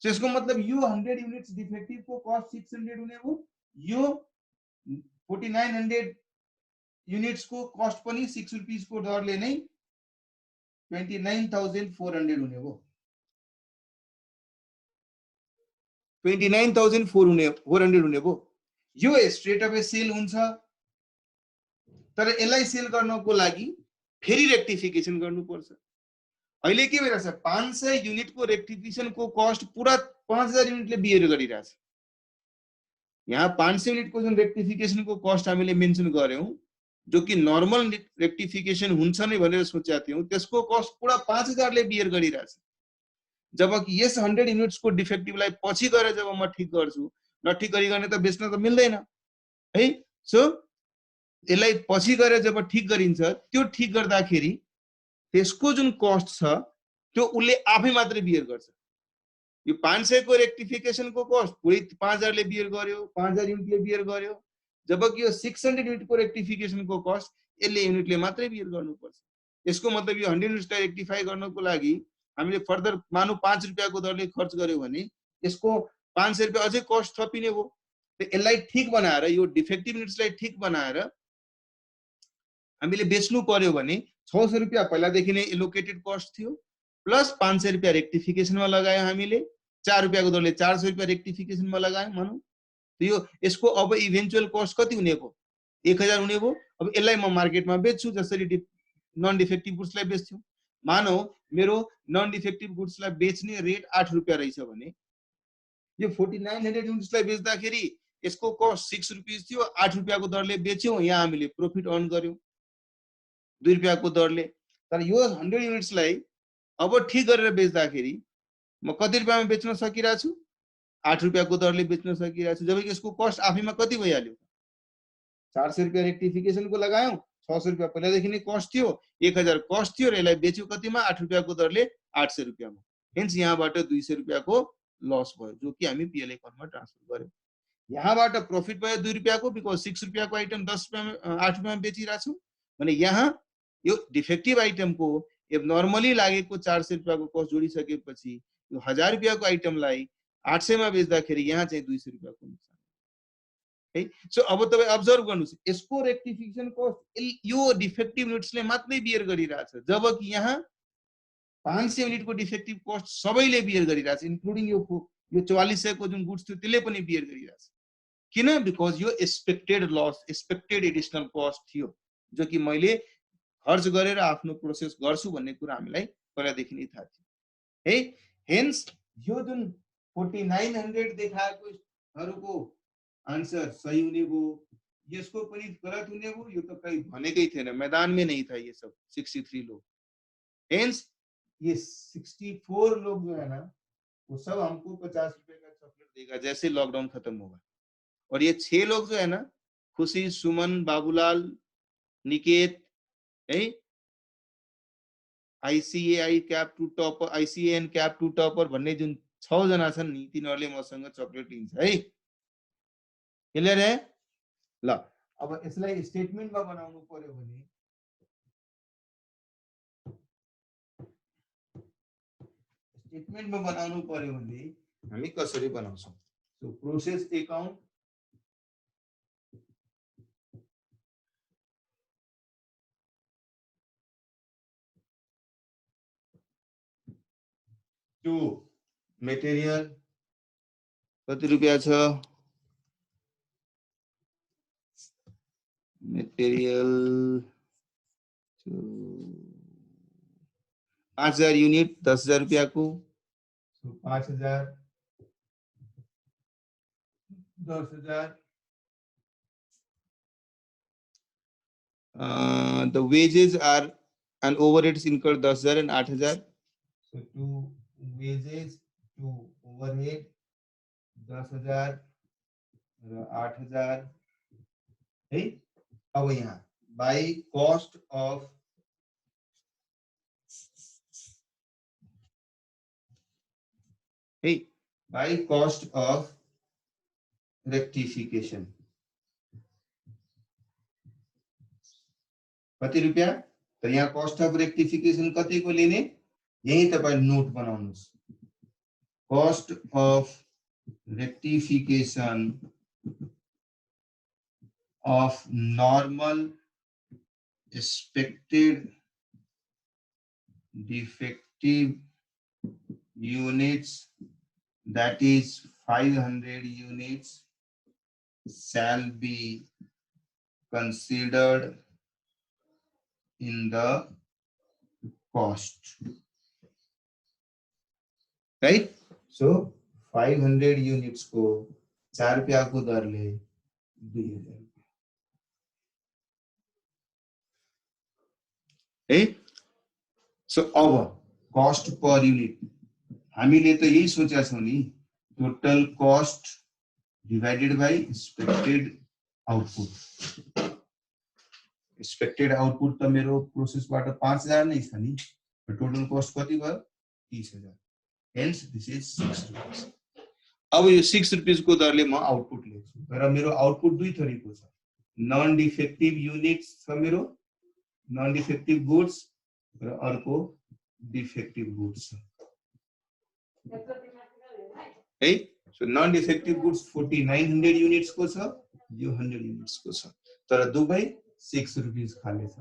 सो यसको मतलब यो 100 युनिट्स डिफेक्टिभ को कस्ट 600 हुने हो, यो 4900 युनिट्स को कस्ट पनि 6 रुपीज को दरले नै 29400 हुने हो। 29,400 हुने भो। यो स्ट्रेट अवे सेल हुन्छ, तर यसलाई सेल गर्नको लागि फेरि रेक्टिफिकेसन गर्नुपर्छ। अहिले के भइरहेछ, 500 युनिटको रेक्टिफिकेसनको कस्ट पुरा 5000 युनिटले बियर गरिरहेछ। यहाँ 500 युनिटको जुन रेक्टिफिकेसनको कस्ट हामीले मेन्सन गर्यौं, जो कि नर्मल रेक्टिफिकेसन हुन्छ नै भनेर सोचेका थियौं, त्यसको कस्ट पुरा 5000 ले बियर गरिरहेछ। जबकि यस 100 युनिट्सको डिफेक्टिभलाई पछि गएर जब म ठिक गर्छु, नठिक गरिकन त बेच्न त मिल्दैन है। सो यसलाई पछि गएर जब ठिक गरिन्छ, त्यो ठिक गर्दाखेरि त्यसको जुन कस्ट छ त्यो उसले आफै मात्रै बियर गर्छ। यो 500 को रेक्टिफिकेसनको कस्ट पुरै 5000 ले बियर गर्यो, 5000 युनिटले बियर गर्यो, जबकि यो 600 युनिटको रेक्टिफिकेसनको कस्ट यसले युनिटले मात्रै बियर गर्नुपर्छ। यसको मतलब यो 100 युनिट्सलाई रेक्टिफाई गर्नको लागि हामीले फर्दर मानु 5 रुपैयाँको दरले खर्च गर्यो भने यसको 500 रुपैयाँ अझै कस्ट थपिने हो। यसलाई ठीक बनाएर, यो डिफेक्टिभ युनिट्सलाई ठीक बनाएर हामीले बेच्नु पर्यो भने 600 रुपैयाँ पहिलादेखि नै एलोकेटेड कस्ट थियो, प्लस 500 रुपैयाँ रेक्टिफिकेसनमा लगायौं हामीले, 4 रुपैयाँको दरले 400 रुपैयाँ रेक्टिफिकेसनमा लगायौं भनौं। यो यसको अब इभेन्चुअल कस्ट कति हुने भयो, 1000 हुने भयो। अब यसलाई म मार्केटमा बेच्छु, जसरी नन डिफेक्टिभ गुड्सलाई बेच्थ्यौं। मानौ मेरो नन डिफेक्टिभ गुड्सलाई बेच्ने रेट 8 रुपैयाँ रहेछ भने यो 4900 युनिट्सलाई बेच्दाखेरि यसको कस्ट 6 रुपैयाँ थियो, 8 रुपैयाँको दरले बेच्यौं, यहाँ हामीले प्रॉफिट अर्न गर्यौं 2 रुपैयाँको दरले। तर यो 100 युनिट्सलाई अब ठीक गरेर बेच्दाखेरि म कति रुपैयाँमा बेच्न सकिरहेको छु, 8 रुपैयाँको दरले बेच्न सकिरहेको छु। जबकि यसको कस्ट आफैमा कति भइहाल्यो, 400 रुपैयाँ रेक्टिफिकेसनको लगायौं, 600 रुपैयाँ पहिलादेखि नै कस्ट थियो, 1000 कस्ट थियो र यसलाई बेच्यो कतिमा, 8 रुपैयाँको दरले 800 रुपैयाँमा। हेन्स यहाँबाट 200 रुपैयाँको लस भयो, जो कि हामी पीएल एकाउन्टमा ट्रान्सफर गर्यौं। यहाँबाट प्रॉफिट भयो 2 रुपैयाँको, बिकज 6 रुपैयाँको आइटम 10 रुपैयाँमा 8 रुपैयाँमा बेचिरहेको छु भने यहाँ यो डिफेक्टिभ आइटमको एबनर्मली लागेको 400 रुपैयाँको कस्ट जोडिसकेपछि यो 1000 रुपैयाँको आइटमलाई 800 मा बेच्दाखेरि यहाँ चाहिँ 200 रुपैयाँको नुकसान है। सो अब तपाईं अब्जर्भ गर्नुस्, यसको रेक्टिफिकेसन कस्ट यो डिफेक्टिभ युनिट्सले मात्रै बियर गरिरहेछ, जबकि यहाँ 500 युनिटको डिफेक्टिभ कस्ट सबैले बियर गरिरहेछ, इन्क्लुडिङ यो 4400 को जुन गुड्स थियो त्यसले पनि बियर गरिरहेछ। किन? बिकज यो expected loss, expected additional cost थियो, जो कि मैले खर्च गरेर आफ्नो प्रोसेस गर्छु भन्ने कुरा हामीलाई पहिलादेखि नै थाहा थियो है। हेन्स यो जुन 4900 देखाएकोहरूको आन्सर सही हुने भयो, यसको पनि गलत हुने भयो। यो त कहीं भनेकै थिएन, मैदान में नहीं था ये सब 63 लोग। हेन्स ये 64 लोग जो है ना, वो सब हमको 50 रुपए का चॉकलेट देगा जैसे लॉकडाउन खत्म होगा। और ये 6 लोग जो है ना, खुशी, सुमन, बाबूलाल, निकेत है, ICAI cap 2 topper, ICAN cap 2 topper भन्ने जुन 6 जना छन् नि, तिनीहरूले मसँग चॉकलेट लिन्छ है। क्लियर है? ल अब यसलाई स्टेटमेन्टमा बनाउनु पर्यो भने हामी कसरी बनाउँछौं? So process account to material कति रुपैयाँ छ? मटेरियल 5000 युनिट 10,000 रुपैयाँ को, 5000 10,000। The wages are and overheads incurred 10,000 and 8,000. So 2 wages, 2 overhead 10,000 8,000 है। अब यहाँ by cost of hey, by cost of rectification कति रुपैयाँ? तो यहाँ कॉस्ट अफ रेक्टिफिकेशन कति को लिने, यही तपाईं नोट बनाउनुस्। Cost of rectification of normal expected defective units, that is 500 units shall be considered in the cost, right? So 500 units को 4 रुपया को दर ले 2000, है? So अब cost per unit हामीले त यही सोचेका छौं नि, total cost divided by expected output. Expected output त मेरो प्रोसेसबाट 5000 नै छ नि, टोटल कस्ट कति भयो 30000. Hence this is 6 rupees. अब यो 6 रुपीस को दरले म आउटपुट लेख्छु, तर मेरो आउटपुट दुई थरीको छ. नन डिफेक्टिभ युनिट्स छ मेरो, नन डिफेक्टिभ गुड्स, र अर्को डिफेक्टिभ गुड्स छ, है? So non defective goods 4900 units को छ, यो 100 युनिट्स को छ, तर दुबै 6 रुपीस खाले छ,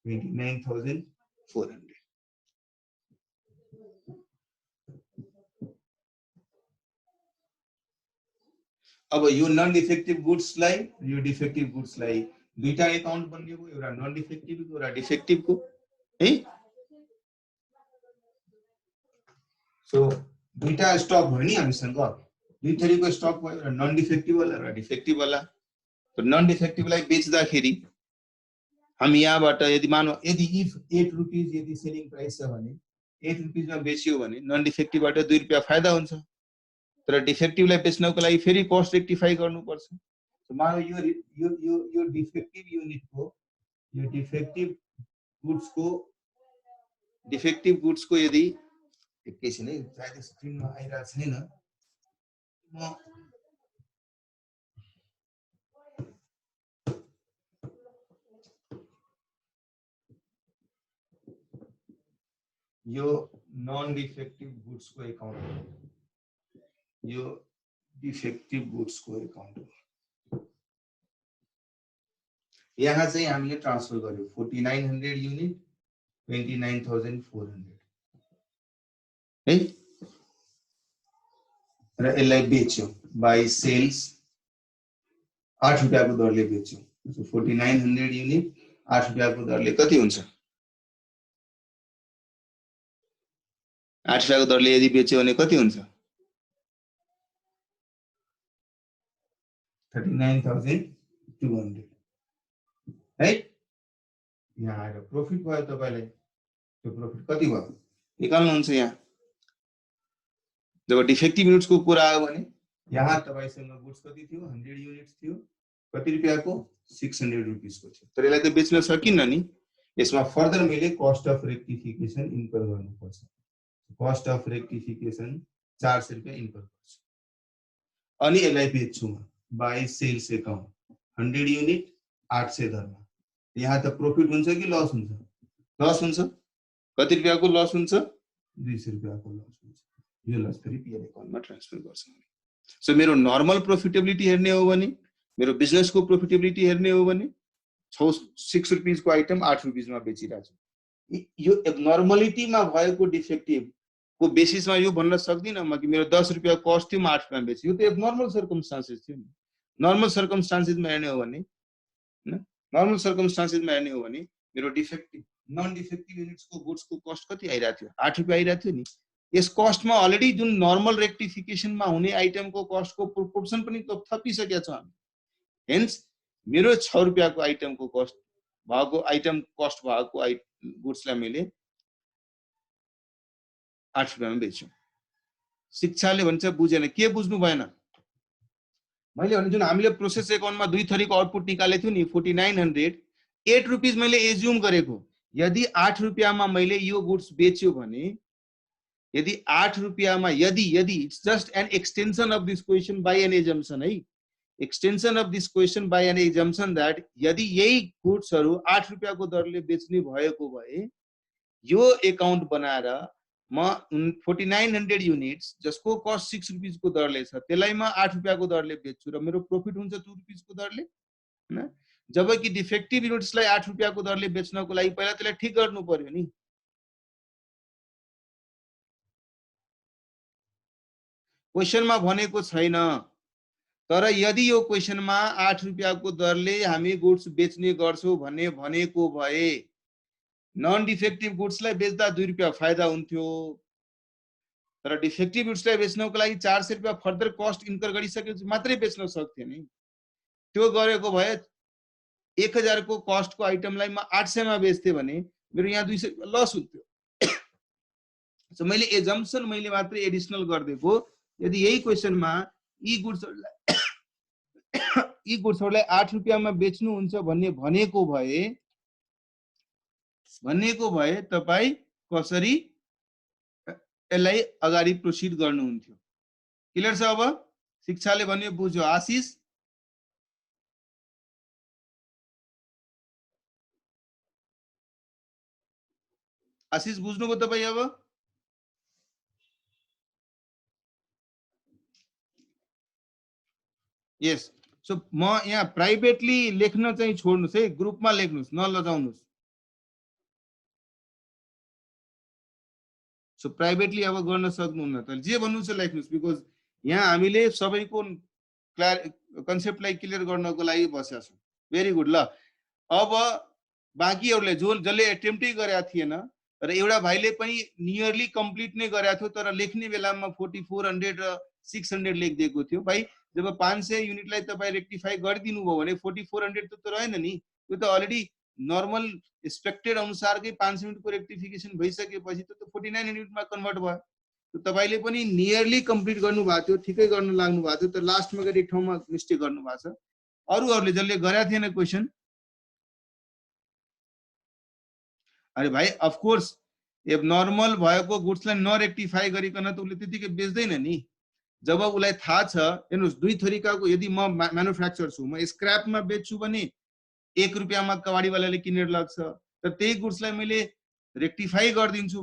29400. अब यो नन डिफेक्टिभ गुड्स लाई यो डिफेक्टिभ गुड्स लाई दुईटा अकाउन्ट बनिएको, एउटा नन डिफेक्टिभ को, एउटा डिफेक्टिभ को, है? सो दुईटा स्टक भयो नि हामीसँग, दुई थरीको स्टक भयो, एउटा नन डिफेक्टिभ वाला र डिफेक्टिभ वाला. तो नन डिफेक्टिभ लाई बेच्दाखेरि हामी यहाँबाट यदि मानौ यदि इफ 8 रुपीस यदि सेलिङ प्राइस छ भने 8 रुपीस मा बेच्यो भने नन डिफेक्टिभबाट 2 रुपैयाँ फाइदा हुन्छ, तर डिफेक्टिभलाई बेच्नको लागि फेरि कस्ट रेक्टिफाई गर्नुपर्छ. सो मानौ यो डिफेक्टिभ युनिटको, यो डिफेक्टिभ गुड्स को यदि एकैछिन है, सायद स्क्रिनमा आइरहेको छैन, म यो नन डिफेक्टिभ गुड्स को अकाउन्ट, यो डिफेक्टिभ गुड्स को अकाउन्ट हो. यहाँ चाहिँ हामीले ट्रान्सफर गर्यो 4900 युनिट 29400, है? र यसलाई बेच्यो बाइ सेल्स 8 रुपैयाँको दरले बेच्यो. सो 4900 युनिट 8 रुपैयाँको दरले कति हुन्छ? 8 रुपैयाँको दरले यदि बेच्यो भने कति हुन्छ? 39200, है? यहाँ आएर प्रॉफिट भयो तपाईलाई, त्यो प्रॉफिट कति भयो निकाल्नुहुन्छ यहाँ. जब डिफेक्टिभ युनिट्स को कुरा आयो भने यहाँ तपाईसँग गुड्स कति थियो? 100 युनिट्स थियो, कति रुपैयाँको? 600 रुपीस को थियो, तर यसलाई त बेच्न सकिन्न नि. यसमा फर्दर मैले कस्ट अफ रेक्टिफिकेसन इन्कर गर्नुपर्छ. कस्ट अफ रेक्टिफिकेसन 400 रुपैयाँ इन्कर गर्छु, अनि यसलाई बेच्छु म बाइ सेल्स अकाउन्ट 100 युनिट 800 दरमा. यहाँ त प्रॉफिट हुन्छ कि लस हुन्छ? लस हुन्छ. कति रुपैयाँको लस हुन्छ? 200 रुपैयाँको लस हुन्छ. यो लस फेरि पीएल अकाउन्टमा ट्रान्सफर गर्छ. सो मेरो नर्मल प्रोफिटेबिलिटी हेर्ने हो भने, मेरो बिजनेस को प्रोफिटेबिलिटी हेर्ने हो भने 6 रुपीस को आइटम 8 रुपीस मा बेचिरहेको छु. यो एब्नर्मलिटी मा भएको डिफेक्टिभ को बेसिसमा यो भन्न सक्दिन म कि मेरो 10 रुपैयाँ कस्ट थियो, म 8 रुपैयाँ बेचे. यो त एब्नर्मल सर्कमस्टान्सेस थियो नि. नर्मल सर्कमस्टान्सेसमा हेर्ने हो भने, नर्मल सर्कमस्टान्सेसमा हेर्ने हो भने मेरो डिफेक्टिभ नन डिफेक्टिभ युनिट्स को गुड्स को कस्ट कति आइरहेको थियो? 8 रुपैयाँ आइरहेको थियो नि. यस कस्टमा अलरेडी जुन नर्मल रेक्टिफिकेसनमा हुने आइटम को कस्ट को प्रोपोर्सन पनि थपिसकेका छौं हामी. हेन्स मेरो 6 रुपैयाँको आइटम को कस्ट भएको, आइटम कस्ट भएको गुड्सलाई मैले 8 रुपैयाँमा बेच्छु. शिक्षाले भन्छ बुझेन. के बुझ्नु भएन? मैले भने जुन हामीले प्रोसेस अकाउन्टमा दुई थरीको आउटपुट निकालेको थियो नि 4900, 8 रुपीस मैले एज्युम गरेको. यदि 8 रुपैयाँमा मैले यो गुड्स बेच्यो भने, यदि 8 रुपैयाँमा यदि it's just an extension of this question by an assumption, है? Extension of this question by an assumption that यदि यही गुड्सहरु 8 रुपैयाँको दरले बेच्ने भएको भए यो अकाउन्ट बनाएर म 4900 युनिट्स जसको कस्ट 6 रुपीस को दरले छ त्यसलाई म 8 रुपैयाँको दरले बेच्छु र मेरो प्रॉफिट हुन्छ 2 रुपीस को दरले, हैन? जबकि डिफेक्टिभ युनिट्सलाई 8 रुपैयाँको दरले बेच्नको लागि पहिला त्यसलाई ठीक गर्नु पर्यो नि. क्वेसनमा भनेको छैन। तर यदि यो क्वेसनमा 8 रुपियाँको दरले हामी गुड्स बेच्ने गर्छौं भन्ने भनेको भए नन डिफेक्टिभ गुड्सलाई बेच्दा 2 रुपियाँ फाइदा हुन्थ्यो। तर डिफेक्टिभ गुड्सलाई बेच्नको लागि 400 रुपियाँ फर्दर कस्ट इन्कर गरिसकेपछि मात्रै बेच्न सक्थ्यो नि। त्यो गरेको भए 1000 को कस्टको आइटमलाई म 800 मा बेच्थे भने मेरो यहाँ 200 लस हुन्थ्यो। सो मैले एजम्पसन मैले मात्रै एडिसनल गरिदिएको। यदि यही क्वेसनमा यी गुड्सहरूलाई 8 रुपियाँमा बेच्नुहुन्छ भन्ने भनेको भए तपाई कसरी यसलाई अगाडि प्रोसिड गर्नुहुन्थ्यो? क्लियर छ? अब शिक्षाले भन्यो बुझ्यो। आशिष बुझ्नुभयो तपाई? अब यस। सो म यहाँ प्राइवेटली लेख्न चाहिँ छोड्नुस् है, ग्रुपमा लेख्नुस्, नलजाउनुस्। सो प्राइवेटली अब गर्न सक्नुहुन्न, तर जे भन्नुहुन्छ लेख्नुस्, बिकज यहाँ हामीले सबैको कन्सेप्टलाई क्लियर गर्नको लागि बसेका छौँ। Very good. ल अब बाँकीहरूले जसले एटेम्प्टै गरेका थिएन, तर एउटा भाइले पनि नियरली कम्प्लिट नै गरेका थियो, तर लेख्ने बेलामा 4400 र 600 लेखिदिएको थियो। भाइ जब 500 युनिटलाई तपाईँ रेक्टिफाई गरिदिनु भयो भने 4400 त रहेन नि, त्यो त अलरेडी नर्मल एक्सपेक्टेड अनुसारकै 500 युनिटको रेक्टिफिकेसन भइसकेपछि त 49 युनिटमा कन्भर्ट भयो। तपाईले पनि नियरली कम्प्लिट गर्नु भएको थियो, ठिकै गर्न लाग्नु भएको थियो, तर लास्टमा गएर एक ठाउँमा मिस्टेक गर्नु भएको छ। अरूहरूले जसले गरेका थिएन क्वेसन, अरे भाइ अफ कोर्स एब नर्मल भएको गुड्सलाई नरेक्टिफाई गरिकन त उसले त्यतिकै बेच्दैन नि। जब उसलाई थाहा छ, हेर्नुहोस् दुई थरीकाको, यदि म म्यानुफ्याक्चर छु, म स्क्रैपमा बेच्छु भने 1 रुपियाँमा कबाडीवालाले किनेर लाग्छ। तर त्यही गुड्सलाई मैले रेक्टिफाई गरिदिन्छु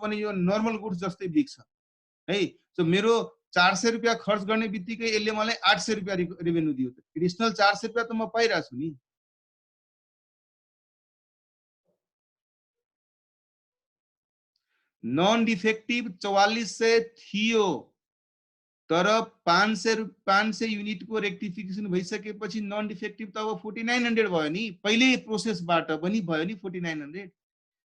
भने यो नर्मल गुड्स जस्तै बिक्छ है। सो मेरो 400 रुपियाँ खर्च गर्ने बित्तिकै यसले मलाई 800 रुपियाँ रेभेन्यू दियो, एडिसनल 400 रुपियाँ त म पाइरहेको छु नि। नन डिफेक्टिभ 4400 थियो, तर 500 युनिटको रेक्टिफिकेसन भइसकेपछि नन डिफेक्टिभ त अब 4900 भयो नि। पहिले प्रोसेसबाट पनि भयो नि 4900,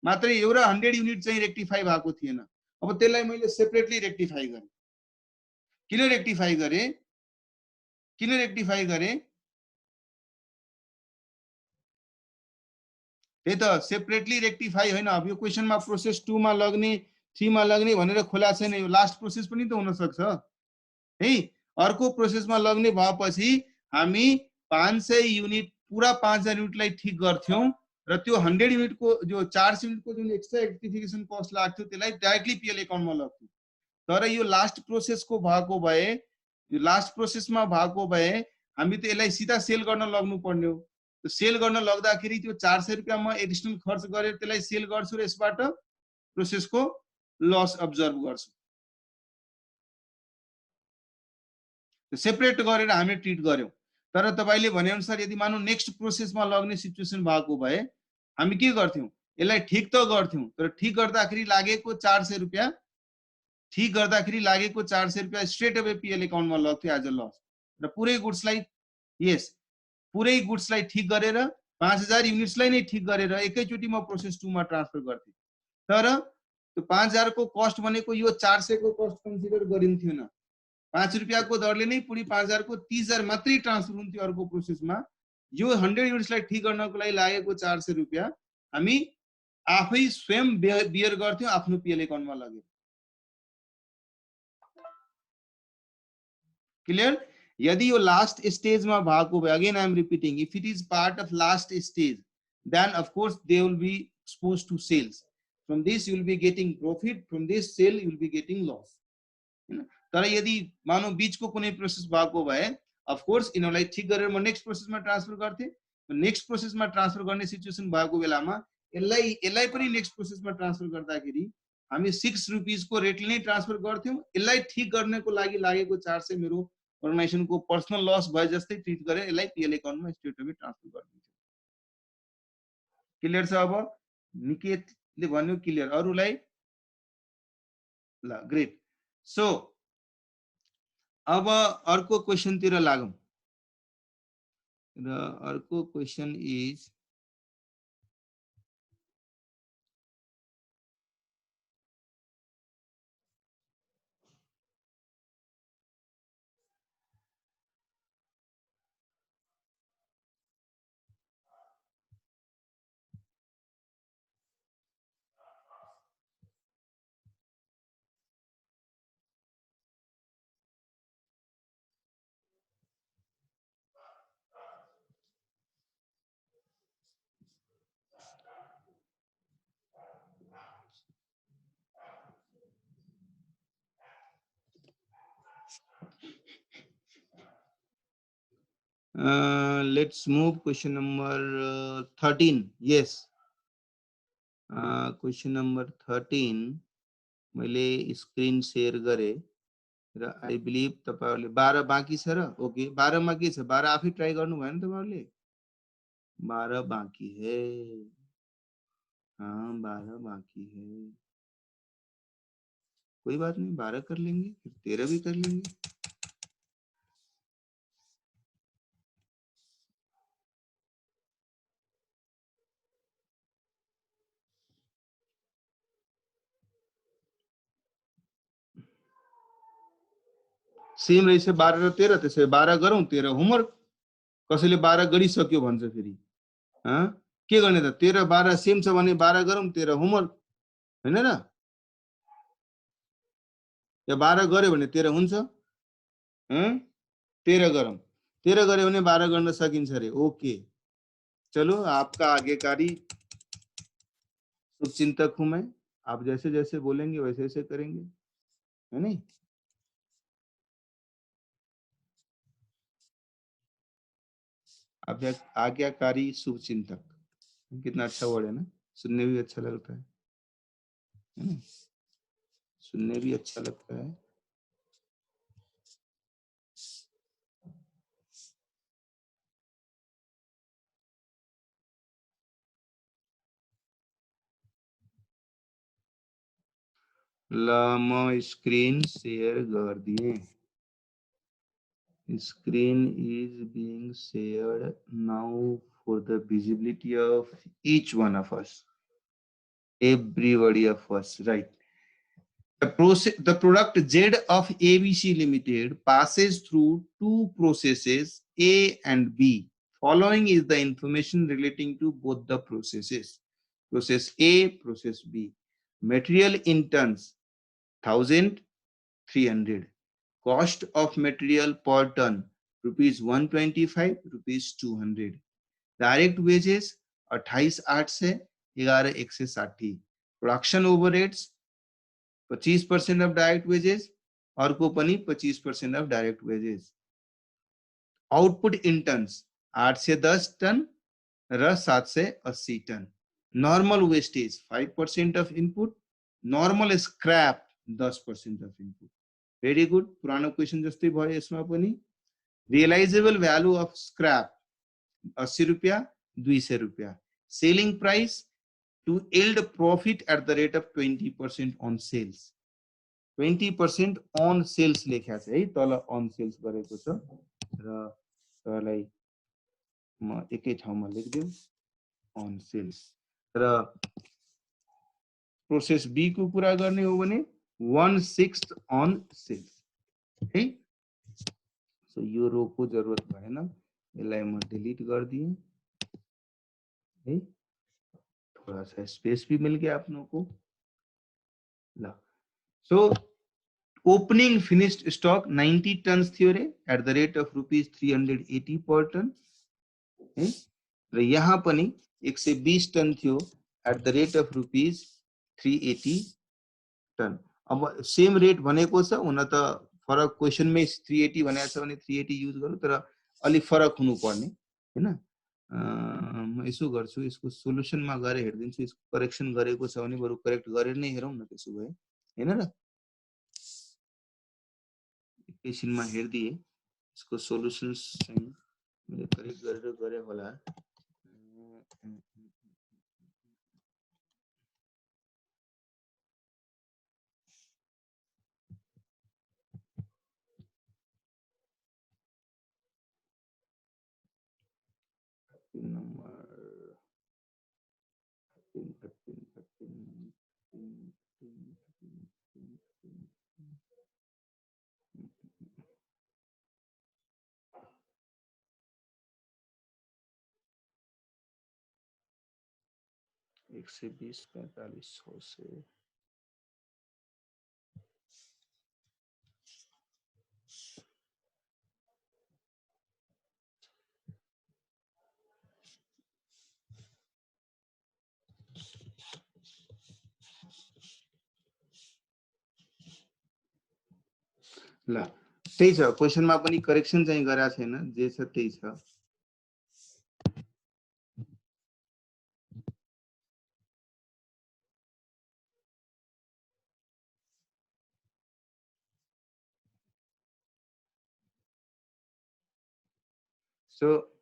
मात्रै एउटा 100 युनिट चाहिँ रेक्टिफाई भएको थिएन। अब त्यसलाई मैले सेपरेटली रेक्टिफाई गरेँ। किन रेक्टिफाई गरेँ? त्यही त सेपरेटली रेक्टिफाई होइन। अब यो क्वेसनमा प्रोसेस 2 मा लग्ने 3 मा लग्ने भनेर खोला छैन, यो लास्ट प्रोसेस पनि त हुन सक्छ है। अर्को प्रोसेसमा लग्ने भएपछि हामी 500 युनिट पुरा 5000 युनिटलाई ठिक गर्थ्यौं र त्यो 100 युनिटको जो 400 युनिटको जुन एक्स्ट्रा रेक्टिफिकेसन कस्ट लाग्थ्यो त्यसलाई डाइरेक्टली पीएल एकाउन्टमा लग्थ्यो। तर यो लास्ट प्रोसेसको भएको भए, यो लास्ट प्रोसेसमा भएको भए हामी त यसलाई सिधा सेल गर्न लग्नु पर्ने हो। सेल गर्न लग्दाखेरि त्यो 400 रुपियाँमा एडिसनल खर्च गरेर त्यसलाई सेल गर्छु र यसबाट प्रोसेसको लस अब्जर्भ गर्छु। सेपरेट गरेर हामी ट्रिट गर्यौं। तर तपाईले भने अनुसार यदि मानौ नेक्स्ट प्रोसेसमा लग्ने सिचुएसन भएको भए हामी के गर्थ्यौं? यसलाई ठिक त गर्थ्यौं, तर ठिक गर्दाखेरि लागेको 400 रुपियाँ स्ट्रेट अवे पीएल एकाउन्टमा लग्थ्यो एज अ लस। र पुरै गुड्सलाई पुरै गुड्सलाई ठिक गरेर 5000 युनिट्सलाई नै ठिक गरेर एकैचोटी म प्रोसेस 2 मा ट्रान्सफर गर्थे। तर त्यो 5000 को कस्ट भनेको यो 400 को कस्ट कन्सिडर गरिन्थ्यो न। 5 रुपियाँको दरले नै पुरै 5000 को 30000 मात्रै ट्रान्सफर हुन्थ्यो अर्को प्रोसेसमा। यो 100 युनिट्सलाई ठिक गर्नको लागि लागेको 400 रुपियाँ हामी आफै स्वयं बियर गर्थ्यौं आफ्नो पीएल एकाउन्टमा लगेर। क्लियर? यदि यो लास्ट स्टेजमा भएको भए, again I am repeating, if it is part of last stage then of course they will be exposed to sales. From this you will be getting profit, from this sale you will be getting loss. तर यदि मानौ बीचको कुनै प्रोसेस भएको भए अफ कोर्स इनलाई ठीक गरेर म नेक्स्ट प्रोसेसमा ट्रान्सफर गर्थे। नेक्स्ट प्रोसेसमा ट्रान्सफर गर्ने सिचुएसन भएको बेलामा यसलाई पनि नेक्स्ट प्रोसेसमा ट्रान्सफर गर्दाखेरि हामी 6 रुपीज को रेटले नै ट्रान्सफर गर्थ्यौं। यसलाई ठीक गर्नको लागि लागेको 400 मेरो अर्गनाइजेसनको पर्सनल लस भए जस्तै ट्रिट गरेर यसलाई पीएल एकाउन्टमा स्ट्रेट अवे ट्रान्सफर गरिदिन्थ्यौं। क्लियर छ? अब निकेतले भन्यो क्लियर। अरूलाई ल ग्रेट। सो अब अर्को क्वेशन तिर लागौं र अर्को question is let's move question number 13. Yes, question number 13 मैले स्क्रिन शेयर गरे र आई बिलिभ तपाईहरुले 12 बाँकी छ र ओके 12 मा के छ 12 आफै ट्राई गर्नु भएन तपाईहरुले 12 बाँकी है। हाँ 12 बाँकी है, कोई बात नहीं 12 कर लेंगे फिर 13 भी कर लेंगे। सेम रहेछ 12 र 13 त्यसै 12 गरौँ 13 होमवर्क। कसैले 12 गरिसक्यो भन्छ फेरि के गर्ने त 13 12 सेम छ भने 12 गरौँ 13 होमवर्क हैन र? या 12 गर्यो भने 13 हुन्छ 13 गरौँ 13 गर्यो भने 12 गर्न सकिन्छ रे। ओके चलो आपका आज्ञाकारी शुभचिंतक हूं मैं, आप जैसे जैसे बोलेंगे वैसे वैसे करेंगे है नहीं। आप आज्ञाकारी शुभचिंतक कितना अच्छा वर्ड है ना, सुनने भी अच्छा लगता है ना? सुनने भी अच्छा लगता है। म स्क्रीन शेयर कर दिए। Screen is being shared now for the visibility of each one of us, everybody of us, right? The product Z of ABC Limited passes through two processes A and B. Following is the information relating to both the processes. Process A, process B. Material in tons 1300. Cost of material per ton rupees 125, rupees 200. Direct wages 28,800, 11,160. Production overheads 25% of direct wages और को पनि 25% of direct wages. Output in tons 810 ton र 780 ton. Normal wastage 5% of input. Normal scrap 10% of input. Very good. पुरानो क्वेशन जस्तै भयो यसमा पनि। रियलाइजेबल भ्यालु अफ स्क्रैप 80 रुपैयाँ 200 रुपैयाँ। Selling price to yield profit at the rate of 20% on sales. 20% on sales लेख्या छ है, तल on sales गरेको छ र तपाईलाई म एकै ठाउँमा लेख्दियौ on sales। र प्रोसेस बी को कुरा गर्ने हो भने 1/6 on sales है। सो यो रो को जरुरत भएन, यसलाई म डिलीट गरिदिए है, थोड़ा सा स्पेस भी मिल गया आप लोगों को। ल so opening finished stock 90 tons थियो रे at the rate of rupees 380 per ton है, र यहाँ पनि 120 टन थियो at the rate of rupees 380 ton. अब सेम रेट भनेको छ, हुन त फरक क्वेशन में 380 भनेको छ भने 380 युज गर्नु, तर अलि फरक हुनु पर्ने हैन। म यसो गर्छु, यसको सोलुसन मा गएर हेर्दिन्छु, यसको करेक्सन गरेको छ भने बरु करेक्ट गरेर नै हेरौँ न त्यसो भए हैन र। एकैछिनमा हेर्दिए यसको सोलुसन्स चाहिँ मैले करेक्ट गरेर गरे होला। पिन नम्बर 120 4500 से ल त्यही छ क्वेशनमा पनि करेक्सन चाहिँ गरेको छैन जे छ त्यही छ सो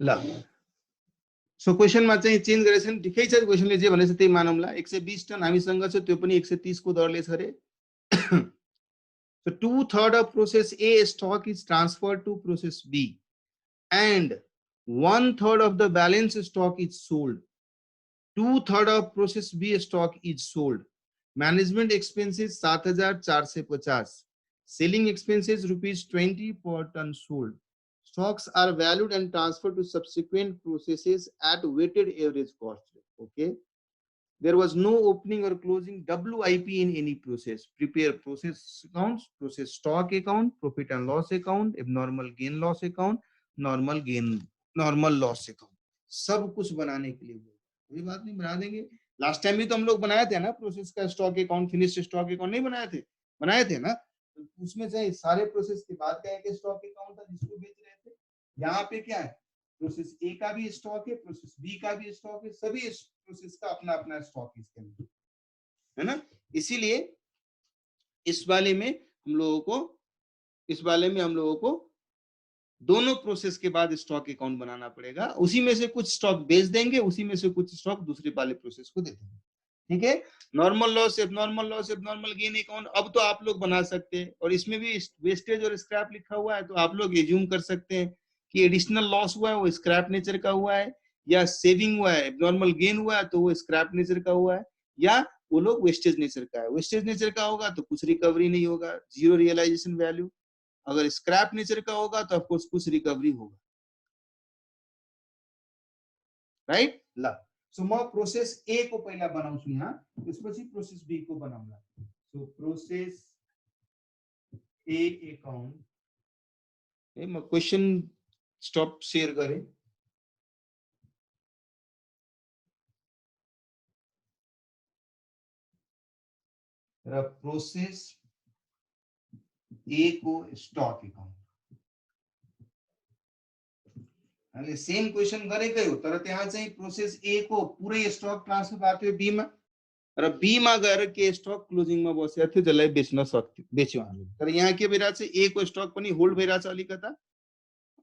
ल सो क्वेशनमा चाहिँ चेन्ज गरेछ नि ठिकै छ क्वेशनले जे भनेछ त्यही मानौँला 120 टन हामीसँग छ त्यो पनि 130 को दरले छ रे so 2/3 of process A stock is transferred to process B and 1/3 of the balance stock is sold 2/3 of process B stock is sold management expenses 7450 selling expenses ₹20 per ton sold stocks are valued and transferred to subsequent processes at weighted average cost. Okay. There was no opening or closing WIP in any process. Prepare process accounts, process stock account, profit and loss account, abnormal gain loss account, normal loss account. सब कुछ बनाने के लिए कोई बात नहीं बना देंगे लास्ट टाइम भी तो हम लोग बनाए थे ना प्रोसेस का stock account finish stock account नहीं बनाए थे ना उसमें चाहे सारे प्रोसेस के बाद का एक स्टॉक अकाउंट था जिसको बेच रहे थे यहाँ पे क्या है प्रोसेस ए का भी स्टॉक है प्रोसेस बी का भी स्टॉक है सभी प्रोसेस का अपना अपना स्टॉक इसके अंदर है ना इसीलिए इस वाले में हम लोगों को दोनों प्रोसेस के बाद स्टॉक अकाउंट बनाना पड़ेगा उसी में से कुछ स्टॉक बेच देंगे उसी में से कुछ स्टॉक दूसरे वाले प्रोसेस को दे देंगे ठीक है normal loss abnormal gain account अब तो आप लोग बना सकते हैं और इसमें भी वेस्टेज और स्क्रैप लिखा हुआ है तो आप लोग एज्यूम कर सकते हैं कि एडिशनल लॉस हुआ है वो स्क्रैप नेचर का हुआ है या सेविंग हुआ है एबनॉर्मल गेन हुआ है तो वो स्क्रैप नेचर का हुआ है या वो लोग वेस्टेज नेचर का है वेस्टेज नेचर का होगा तो कुछ रिकवरी नहीं होगा जीरो रियलाइजेशन वैल्यू अगर स्क्रैप नेचर का होगा तो ऑफकोर्स कुछ रिकवरी होगा राइट ल सो म प्रोसेस ए को पहिला बनाउँछु यहाँ त्यसपछि प्रोसेस बी को बनाउँला सो प्रोसेस ए अकाउन्ट ए म क्वेशन स्टप शेयर गरे र प्रोसेस ए को स्टक अकाउंट हामीले सेम क्वेशन गरेकै हो तर त्यहाँ चाहिँ प्रोसेस ए को पुरै स्टक ट्रान्सफर भएको थियो बी मा र बी मा गएर के स्टक क्लोजिङ मा बसेको थियो जसलाई बेच्न सक्थ्यो बेच्यो हामीले तर यहाँ के भइराछ ए को स्टक पनि होल्ड भइराछ अलिकता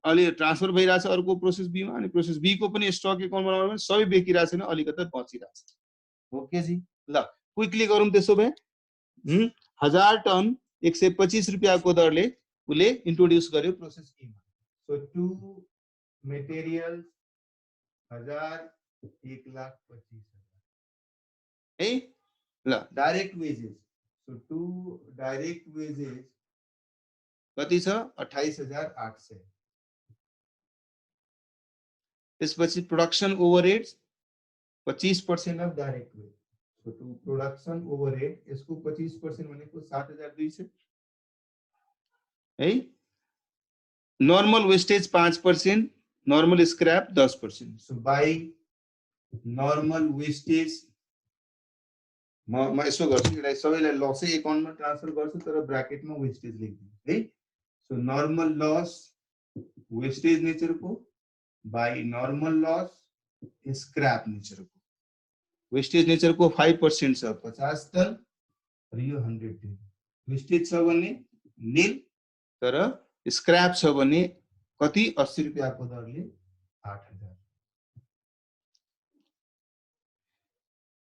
अलि ट्रान्सफर भइराछ अर्को प्रोसेस बी मा अनि प्रोसेस बी को पनि स्टक अकाउन्ट बनाउन सबै बेकिरा छैन अलिकता बचिराछ ओके जी ल क्विकली गरौँ त्यसो भए 1000 टन 125 रुपैयाँ को दरले उले इन्ट्रोड्युस गर्यो प्रोसेस ए मा सो 2 मटेरियल्स 1000 1,25,000 है ल direct wages so 2 direct wages कति छ 28,800 त्यसपछि production overheads 25% of direct wage so two production overhead यसको 25% भनेको 7,200 है normal wastage 5% normal scrap 10% so by normal wastage म यसो गर्छु यसलाई सबैलाई लसै अकाउन्टमा ट्रान्सफर गर्छु तर ब्र्याकेटमा वेस्टेज लेख्दिनु है सो नॉर्मल लस वेस्टेज नेचरको बाय नॉर्मल लस स्क्रैप नेचरको वेस्टेज नेचर को 5% छ 50 टन र यो 100 टन वेस्टेज छ भने नील तर स्क्रैप छ भने कति 80 रुपैयाँ को दरले 8,000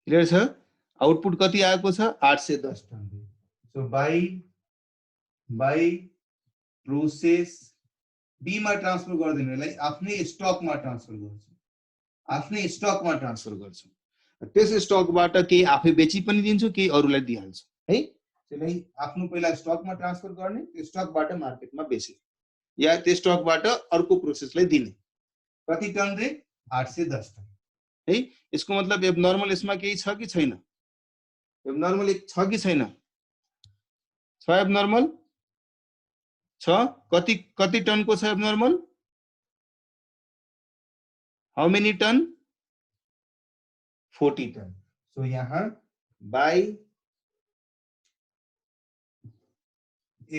क्लियर छ? आउटपुट कति आएको छ? 810 ton. So by process B मा ट्रान्सफर गर्दैनलाई आफ्नै स्टकमा ट्रान्सफर गर्छु, आफ्नै स्टकमा ट्रान्सफर गर्छु। त्यस स्टकबाट केही आफै बेची पनि दिन्छु, केही अरूलाई दिइहाल्छु है। त्यसलाई आफ्नो पहिला स्टकमा ट्रान्सफर गर्ने, त्यो स्टकबाट मार्केटमा बेच्ने या त्यो स्टकबाट अर्को प्रोसेसलाई दिने। कति टन रे? 810 टन है। यसको मतलब एबनर्मल यसमा केही छ कि छैन? एबनर्मल छ कि छैन? छ एबनर्मल छ। कति टनको छ abnormal? How many ton? 40 ton. So यहाँ बाई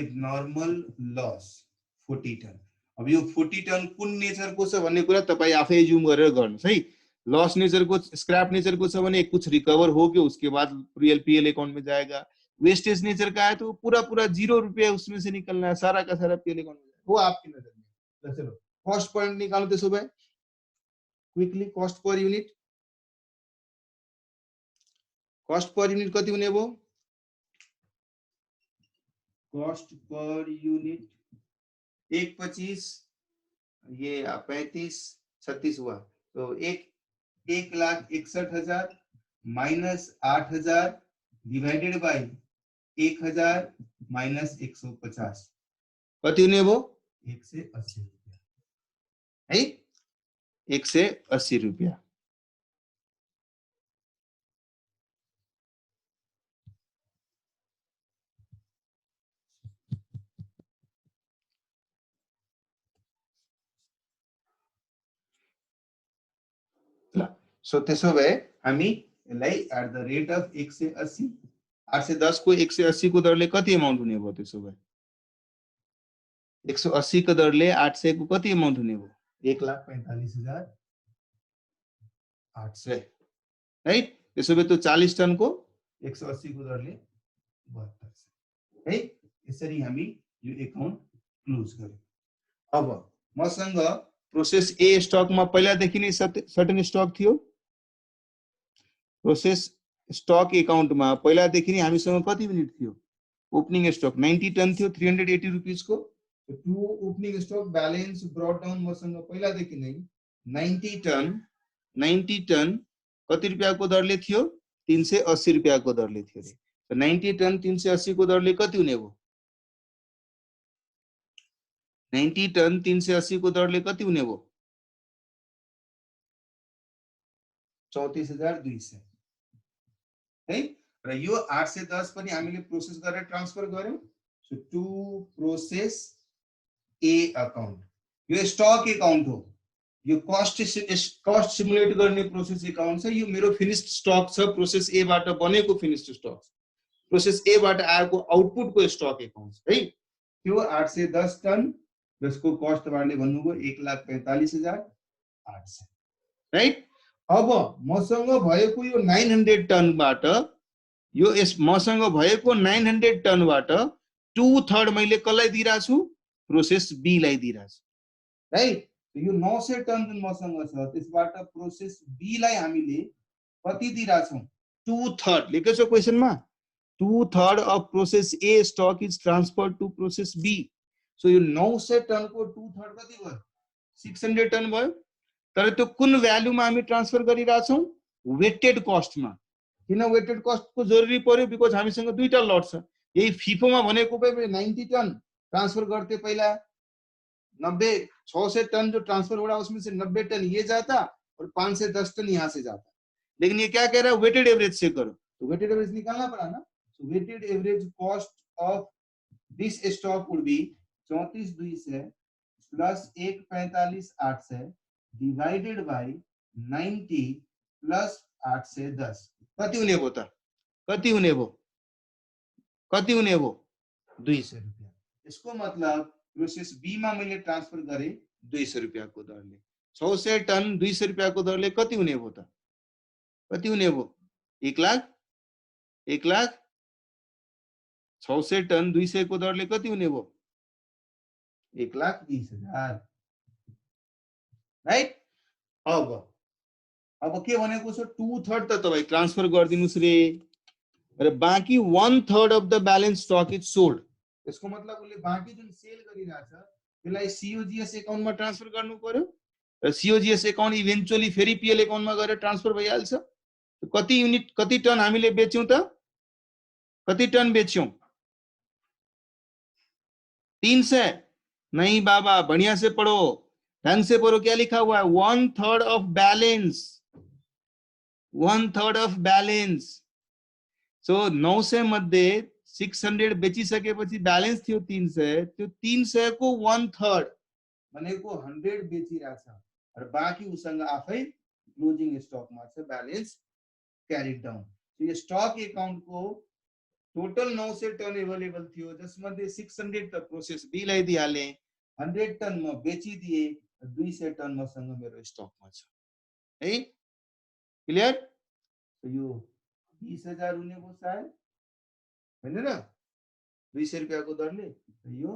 एबनर्मल लस 40 टन। अब यो 40 टन कुन नेचरको छ भन्ने कुरा तपाई आफै एज्युम गरेर गर्नुस् है। लॉस नेचर को, स्क्रैप नेचर को सब कुछ रिकवर हो गया, उसके बाद पीएल अकाउंट में जाएगा। वेस्टेज नेचर का है तो पूरा 0 रुपया उसमें से निकलना है, सारा का सारा पीएल अकाउंट में जाएगा। वो आपकी नजर में। चलो कॉस्ट पॉइंट निकालो तो सुबह quickly. Cost per unit, cost per unit कति हुने वो? कॉस्ट पर यूनिट 1.25, ये 35, 36 हुआ तो 1,61,000 माइनस 8,000 डिवाइडेड बाय 1,000 माइनस 150 कति हुने वो? 180 रुपया है। 180 रुपया। सो त्यसो भए हामी यसलाई एट द रेट अफ 180, 810 को 180 को दरले कति अमाउन्ट हुने भयो? त्यसो भए 180 को दरले 800 को कति अमाउन्ट हुने भयो? 1,45,800 राइट। त्यसो भए त्यो 40 टन को 180 को दरले 7200 है। यसरी हामी यो अकाउन्ट क्लोज गर्यौं। अब मसँग प्रोसेस ए स्टक में पहिलादेखि नै सर्टेन स्टक थियो। प्रोसेस स्टक अकाउंट में पहिलादेखि नै हामीसँग कति युनिट थियो? ओपनिङ स्टक 90 टन थियो, 380 रुपीस को। To opening stock balance brought down मसँग पहिलादेखि नै 90 टन कति रुपैयाँ को दरले थियो? 380 रुपैयाँ को दरले थियो रे। 90 टन 380 को दरले कति हुने भयो? 90 टन 380 को दरले कति हुने भयो? 34,200 है। र यो 810 पनि हामीले प्रोसेस गरेर ट्रान्सफर गर्यौं। So to process A account, यो स्टक अकाउन्ट हो। यो कस्ट सिमुलेट गर्ने प्रोसेस अकाउन्ट छ। यो मेरो फिनिश्ड स्टक छ, प्रोसेस ए बाट बनेको फिनिश्ड स्टक, प्रोसेस ए बाट आएको आउटपुट को स्टक अकाउन्ट है। त्यो 810 टन जसको कस्ट तपाईहरुले भन्नुभयो 1,45,800 राइट। अब मसँग भएको यो 900 टन बाट, यो मसँग भएको 900 टन बाट 2/3 मैले कसलाई दिइरा छु? प्रोसेस बी लाई दिइरा छु राइट। यो 900 टन जुन मसँग छ त्यसबाट प्रोसेस बी लाई हामीले कति दिइरा छौं? 2/3 लेखेको छ क्वेशनमा। 2/3 of process A stock is transferred to process B. So यो 900 टन को 2/3 कति भयो? 600 टन भयो। तर त्यो कुन भ्यालुमा हामी ट्रान्सफर गरिरा छौं? वेटेड कस्टमा। किन वेटेड कस्ट को जरुरी पर्यो? बिकज हामीसँग दुईटा लट छ। यही फिफो मा भनेको भए 90 टन ट्रांसफर करते पहला 90 600 टन जो ट्रांसफर हो रहा है उसमें से 90 टन ये जाता और 5 से 10 टन यहाँ से जाता। लेकिन ये क्या कह रहा है? वेटेड एवरेज से करो, तो वेटेड एवरेज निकालना पड़ा ना। So weighted average cost of this stock would be 34,200 plus 1,45,800 divided by 90 plus 810 कति हुने भयो त? कति हुने भयो? कति हुने भयो? 200 रुपैयाँ। इसको मतलब प्रोसेस बी मा मैले ट्रान्सफर गरे 200 रुपैयाँ को दरले। 600 टन 200 रुपैयाँ को दरले कति हुने भयो त? कति हुने भयो? 1 लाख 600 टन 200 को दरले कति हुने भयो? 1,20,000 राइट। अब अब के भनेको छ 2/3 त तपाई ट्रान्सफर गर्दिनुस् रे र बाँकी 1/3 of the balance stock is sold. यसको मतलब उसले बाँकी जुन सेल गरिरहेछ त्यसलाई सीओजीएस एकाउन्टमा ट्रान्सफर गर्नु पर्यो र सीओजीएस एकाउन्ट इभेन्चुअली फेरि पीएल एकाउन्टमा गएर ट्रान्सफर भइहाल्छ। कति युनिट कति टन हामीले बेच्यौं त, कति टन बेच्यौं? 300। नहीं बाबा, बढ़िया से पढ़ो, ढंग से पढ़ो। क्या लिखा हुआ है? 1/3 of balance, 1/3 of balance. So 900 मध्ये 600 बेचिसकेपछि ब्यालेन्स थियो 300, त्यो 300 को 1/3 भनेको 100 बेचिरहेछ र बाँकी उसँग आफै क्लोजिङ स्टकमा छ ब्यालेन्स क्यारिड डाउन। यो स्टक एकाउन्ट को टोटल 900 टन अवेलेबल थियो, जसमध्ये 600 त प्रोसेस बी लाई दिइहाले, 100 टन म बेचिदिए, 200 टन मसँग मेरो स्टकमा छ है। क्लियर? यो 20,000 हुने भयो सायद, हैन र? 200 रुपैयाँको दरले यो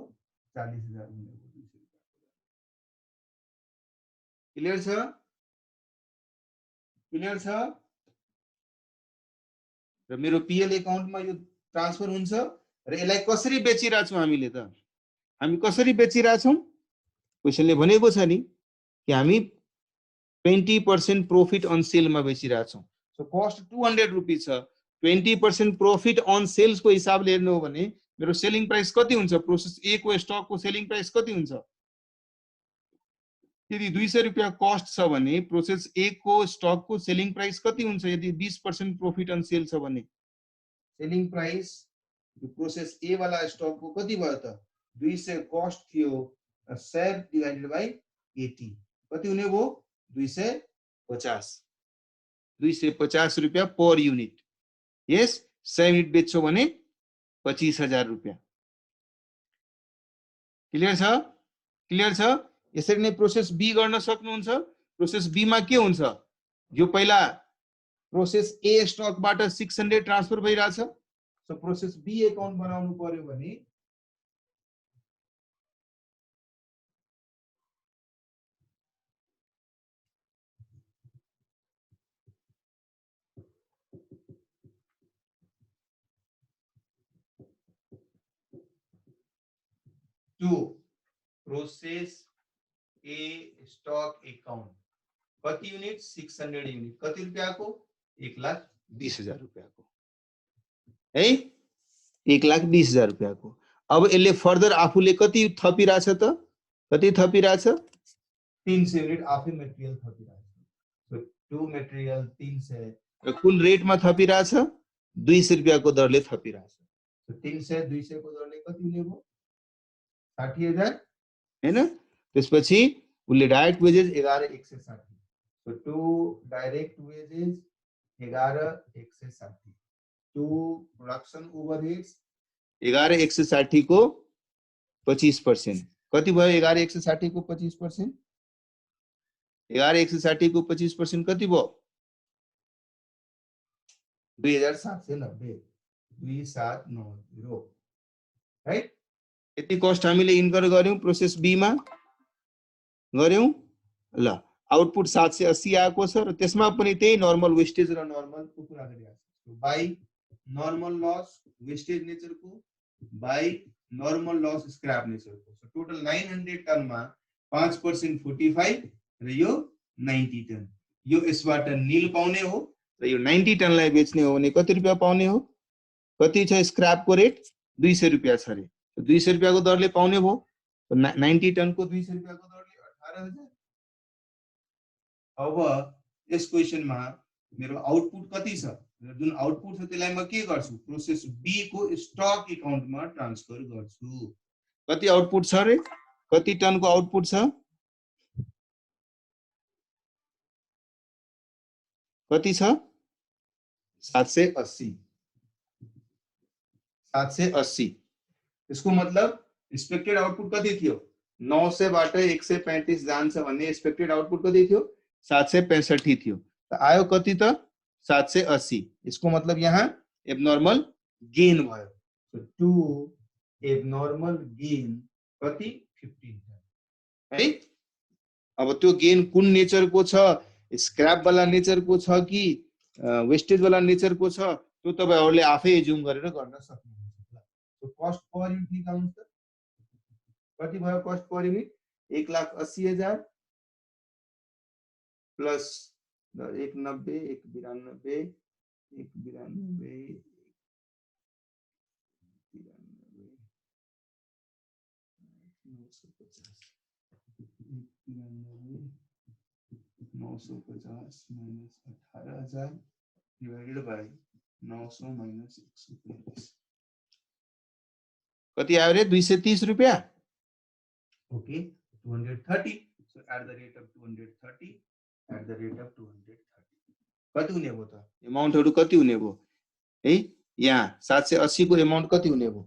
40,000 हुने भयो 200 रुपैयाँको। क्लियर छ? क्लियर छ? र मेरो पीएल एकाउन्टमा यो ट्रान्सफर हुन्छ र यसलाई कसरी बेचिरहेछौँ हामीले त? हामी कसरी बेचिरहेछौँ? क्वेशनले भनेको छ नि कि हामी 20% प्रॉफिट अन सेलमा बेचिरहेछौँ। सो कस्ट 200 रुपैयाँ छ, 20% प्रॉफिट अन सेल्स को हिसाबले हेर्नु हो भने मेरो सेलिङ प्राइस कति हुन्छ? प्रोसेस ए को स्टक को सेलिङ प्राइस कति हुन्छ? यदि 200 रुपैयाँ कस्ट छ भने प्रोसेस ए को स्टक को सेलिङ प्राइस कति हुन्छ? यदि 20% प्रॉफिट अन सेल छ भने सेलिङ प्राइस प्रोसेस ए वाला स्टक को कति भयो त? 200 कस्ट थियो, 100 डिवाइडेड बाइ 80 कति हुने भयो? 250। 250 रुपैयाँ पर युनिट। यस, 100 युनिट बेच्छौ भने 25,000 रुपैयाँ। क्लियर छ? क्लियर छ? यसरी नै प्रोसेस बी गर्न सक्नुहुन्छ। प्रोसेस बी मा के हुन्छ? यो पहिला प्रोसेस ए स्टकबाट 600 ट्रान्सफर भइराछ। सो प्रोसेस बी एकाउन्ट बनाउनु पर्यो भने to process A stock account कति युनिट? 600 युनिट। कति रुपैयाँको? 1,20,000 रुपैयाँको है, 1,20,000 रुपैयाँको। अब यसले फर्दर आफूले कति थपिरहेछ त? कति थपिरहेछ? 300 युनिट आफै मेटेरियल थपिरहेछ। सो 2 मेटेरियल 300 र कुन रेटमा थपिरहेछ? 200 रुपैयाँको दरले थपिरहेछ। सो 300 200 को दरले कति हुने भयो? 60,000 हैन? त्यसपछि उसले direct wages 11,160। So 2 direct wages 11,160, 2 production ओभरहेड्स 11,160 को 25%। कति भयो 11,160 को 25%? 11,160 को 25% कति भयो? 2,790, 2,790 राइट। यति कस्ट हामीले इन्कर गर्यौं प्रोसेस बी मा गर्यौं। ल आउटपुट 780 आएको छ र त्यसमा पनि त्यही नर्मल वेस्टेज र नर्मल को कुरा गरिरहेको छ। By normal loss wastage nature को by normal loss scrap nature को। सो टोटल 900 टन मा 5% 45 र यो 90 टन। यो यसबाट नील पाउने हो र यो 90 टनलाई बेच्ने हो भने कति रुपैयाँ पाउने हो? कति छ स्क्रैप को रेट? 200 रुपैयाँ छ रे। 200 रुपैयाँ को दरले पाउने भयो। 90 टन को 200 रुपैयाँ को दरले 18,000। अब यस क्वेशनमा मेरो आउटपुट कति छ? जुन आउटपुट छ त्यसलाई म के गर्छु? प्रोसेस बी को स्टक एकाउन्टमा ट्रान्सफर गर्छु। कति आउटपुट छ रे? कति टन को आउटपुट छ? कति छ? 780। 780। इसको मतलब एक्सपेक्टेड आउटपुट कति थियो? 900 बाट 135 जान्छ भन्ने एक्सपेक्टेड आउटपुट कति थियो? 765 थियो। त आयो कति त? 780। इसको मतलब यहाँ एबनॉर्मल गेन भयो। सो 2 एबनॉर्मल गेन कति? 15 है। अब त्यो गेन कुन नेचर को छ? स्क्रैप वाला नेचर को छ कि वेस्टेज वाला नेचर को छ त्यो तपाईहरुले आफै एज्युम गरेर गर्न सक्नुहुन्छ। सो कस्ट पर युनिट निकाल्नुस् त कति भयो cost per unit 1,80,000 plus 190 192 192 950 minus 18,000 divided by 900 minus 135 कति आयो रे 230 रुपैयाँ। Okay 230 so at the rate of 230 at the rate of 230 कति हुने भयो त अमाउन्टहरु कति हुने भयो है यहाँ 780 को अमाउन्ट कति हुने भयो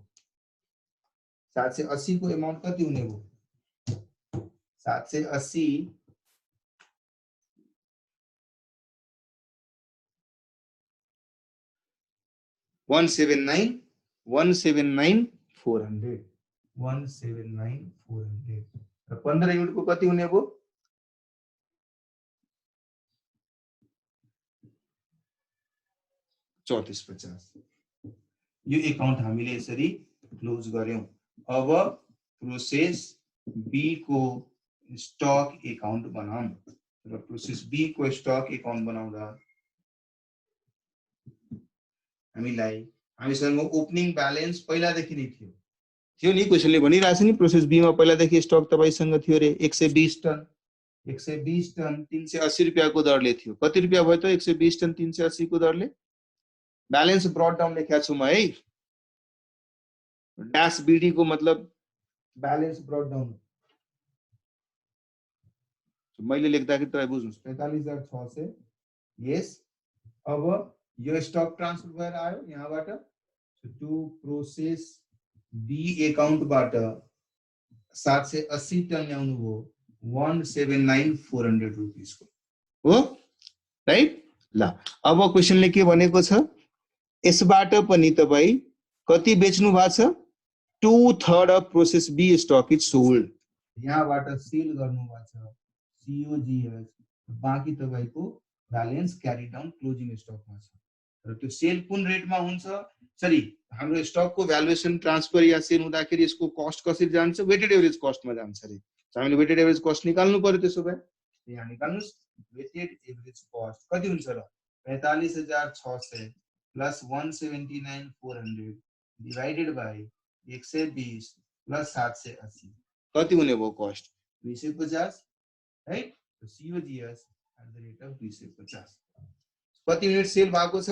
780 को अमाउन्ट कति हुने भयो 780 179,400 179,400 र 15 युनिट को कति हुने भयो 3450 यो अकाउन्ट हामीले यसरी क्लोज गर्यौं। अब प्रोसेस बी को स्टक अकाउन्ट बनाऊं र प्रोसेस बी को स्टक अकाउन्ट बनाउँदा हामीसँग ओपनिङ ब्यालेन्स पहिलादेखि नै थियो नि क्वेशनले भनिरहेछ नि प्रोसेस बी मा पहिलादेखि स्टक तपाईसँग थियो रे 120 टन 380 रुपैयाँको दरले थियो। कति रुपैयाँ भयो त 120 टन 380 को दरले बैलेंस ब्रॉट डाउन लेख्या छु म है डैश बीडी को मतलब बैलेंस ब्रॉट डाउन मैले लेख्दाखेरि तपाईं बुझ्नुस् 45,600 यस। अब यो स्टक ट्रान्सफर भएर आयो यहाँबाट टु प्रोसेस बी अकाउन्ट बाट 780 टन ल्याउनु भो 179,400 रुपैयाँ को हो राइट। ल अब क्वेशनले के भनेको छ यसबाट पनि तपाई कति बेच्नु भएको छ 2/3 of process B stock is sold यहाँबाट सेल गर्नु भएको छ सीओजीएस बाँकी तपाईको बैलेंस क्यारी डाउन क्लोजिङ स्टकमा छ र त्यो सेल कुन रेटमा हुन्छ सरी हाम्रो स्टक को भ्यालुएसन ट्रान्सफर या सेल हुँदाखेरि यसको कस्ट कसरी जान्छ वेटेड एभरेज कस्टमा जान्छ रे। हामीले वेटेड एभरेज कस्ट निकाल्नु पर्यो त्यसो भए यहाँ निकाल्नुस् वेटेड एभरेज कस्ट कति हुन्छ र 45,600 प्लस 179,400 डिवाइडेड बाइ 120 प्लस 780 कति हुने भयो कस्ट 250 राइट। तो COGS at the rate of 250 कति युनिट सेल भएको छ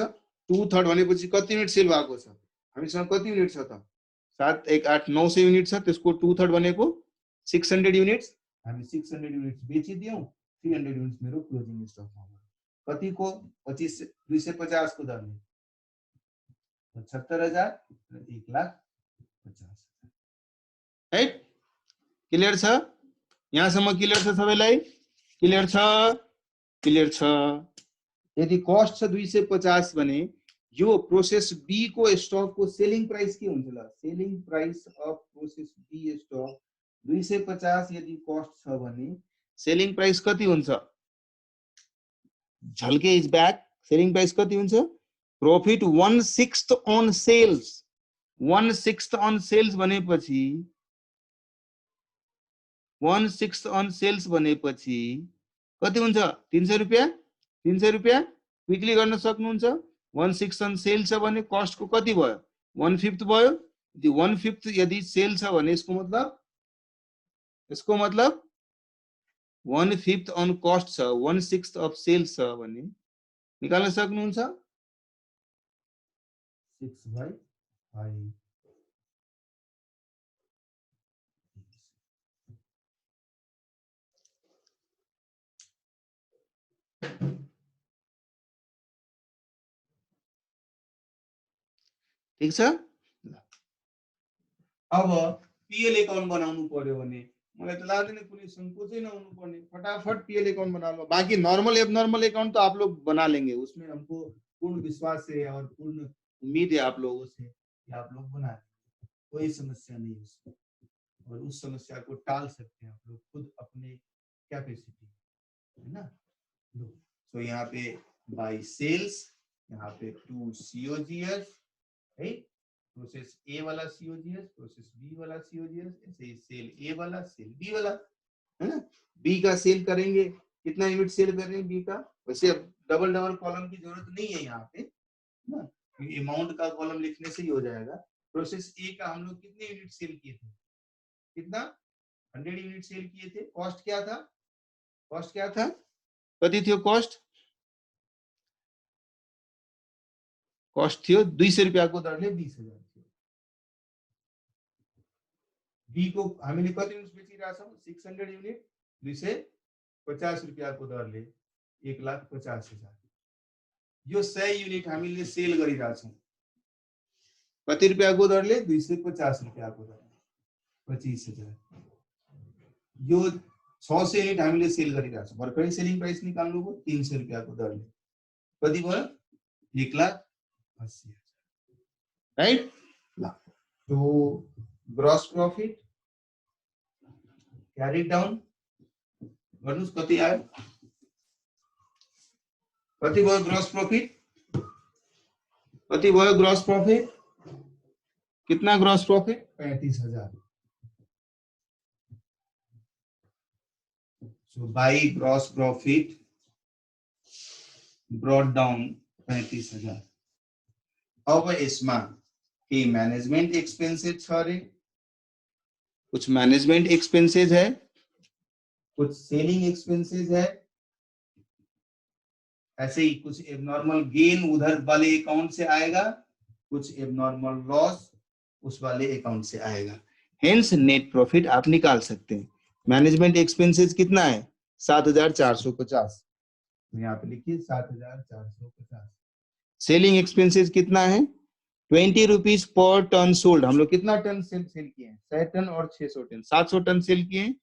2/3 भनेपछि कति युनिट सेल भएको छ हामीसँग कति युनिट छ त 7 1 8 900 युनिट छ त्यसको 2/3 भनेको 600 युनिट्स हामी 600 युनिट्स बेचिदियौ 300 युनिट्स मेरो क्लोजिङ स्टकमा भयो कति को 25 250 को दरले 75,000 र 1,50,000 राइट। क्लियर छ यहाँसम्म क्लियर छ सबैलाई क्लियर छ। यदि कस्ट छ 250 भने यो प्रोसेस बी को स्टक को सेलिङ प्राइस के हुन्छ ल selling price of process B stock 250 यदि कस्ट छ भने सेलिङ प्राइस कति हुन्छ झल्के इज ब्याक सेलिङ प्राइस कति हुन्छ profit 1/6 on sales 1/6 on sales भनेपछि 1/6 अन सेल्स भनेपछि कति हुन्छ 300 रुपैयाँ क्विकली गर्न सक्नुहुन्छ 1/6 अन सेल छ भने कस्ट को कति भयो 1/5 भयो यदि 1/5 यदि सेल छ भने यसको मतलब 1/5 अन कस्ट छ 1/6 अफ सेल्स छ भने निकाल्न सक्नुहुन्छ 6/5 ठीक छ। अब पीएल अकाउन्ट बनाउनु पर्यो भने मलाई त लाग्दैन कुनै संकोचै नहुनु पर्ने फटाफट पीएल अकाउंट बना लो। बाकी नॉर्मल एबनॉर्मल अकाउंट तो आप लोग बना लेंगे उसमें हमको पूर्ण विश्वास है और पूर्ण उम्मीद है आप लोगों से कि आप लोग बना लेंगे कोई समस्या नहीं है उसमें और उस समस्या को टाल सकते हैं आप लोग खुद अपने कैपेसिटी है ना। सो यहाँ पे बाई सेल्स, यहाँ पे 2 COGS, राइट, प्रोसेस ए वाला COGS, प्रोसेस बी वाला COGS, ऐसे ही सेल ए वाला, सेल बी वाला, है ना। बी का सेल करेंगे, कितना यूनिट सेल कर रहे हैं बी का, वैसे अब डबल डबल कॉलम की जरूरत नहीं है यहाँ पे ना, अमाउंट का कॉलम लिखने से ही हो जाएगा। प्रोसेस ए का हम लोग कितने यूनिट सेल किए थे, कितना 100 यूनिट सेल किए थे। कॉस्ट क्या था, कॉस्ट क्या था, कति थियो कॉस्ट, कॉस्ट थियो 200 रुपया को दरले 20,000 थियो। बी को हामीले कति युनिट बेचिरहेका छौँ, 600 युनिट 250 रुपया को दरले 1,50,000। यो 100 युनिट हामीले सेल गरिरहेका छौँ, कति रुपया को दरले, 250 रुपया को दरले 25,000। यो 600 युनिट हामीले सेल गरिरहेका छौँ, भर्खरै सेलिङ प्राइस निकाल्नु भयो 300 रुपया को दरले, कति भयो 1,80,000, राइट। तो ग्रॉस प्रॉफिट कैरी डाउन गर्नुस्, कति आयो, कति भयो ग्रॉस प्रॉफिट, कति भयो ग्रॉस प्रॉफिट, कितना gross profit 35,000। So by gross profit brought down 35,000। अब इसमें के मैनेजमेंट एक्सपेंसेस छ रे, कुछ मैनेजमेंट एक्सपेंसेस है, कुछ सेलिंग एक्सपेंसेस है, ऐसे ही कुछ एबनॉर्मल गेन उधर वाले अकाउंट से आएगा, कुछ एबनॉर्मल लॉस उस वाले अकाउंट से आएगा। हेंस नेट प्रॉफिट आप निकाल सकते हैं। मैनेजमेंट एक्सपेंसेस कितना है 7,450, तो यहाँ पे लिखिए 7,450। सेलिंग एक्सपेंसेस कितना है 20 रुपीज पर टन सोल्ड। हम लोग कितना टन सेल किए हैं, 100 टन और 600 टन, 700 टन सेल किए हैं।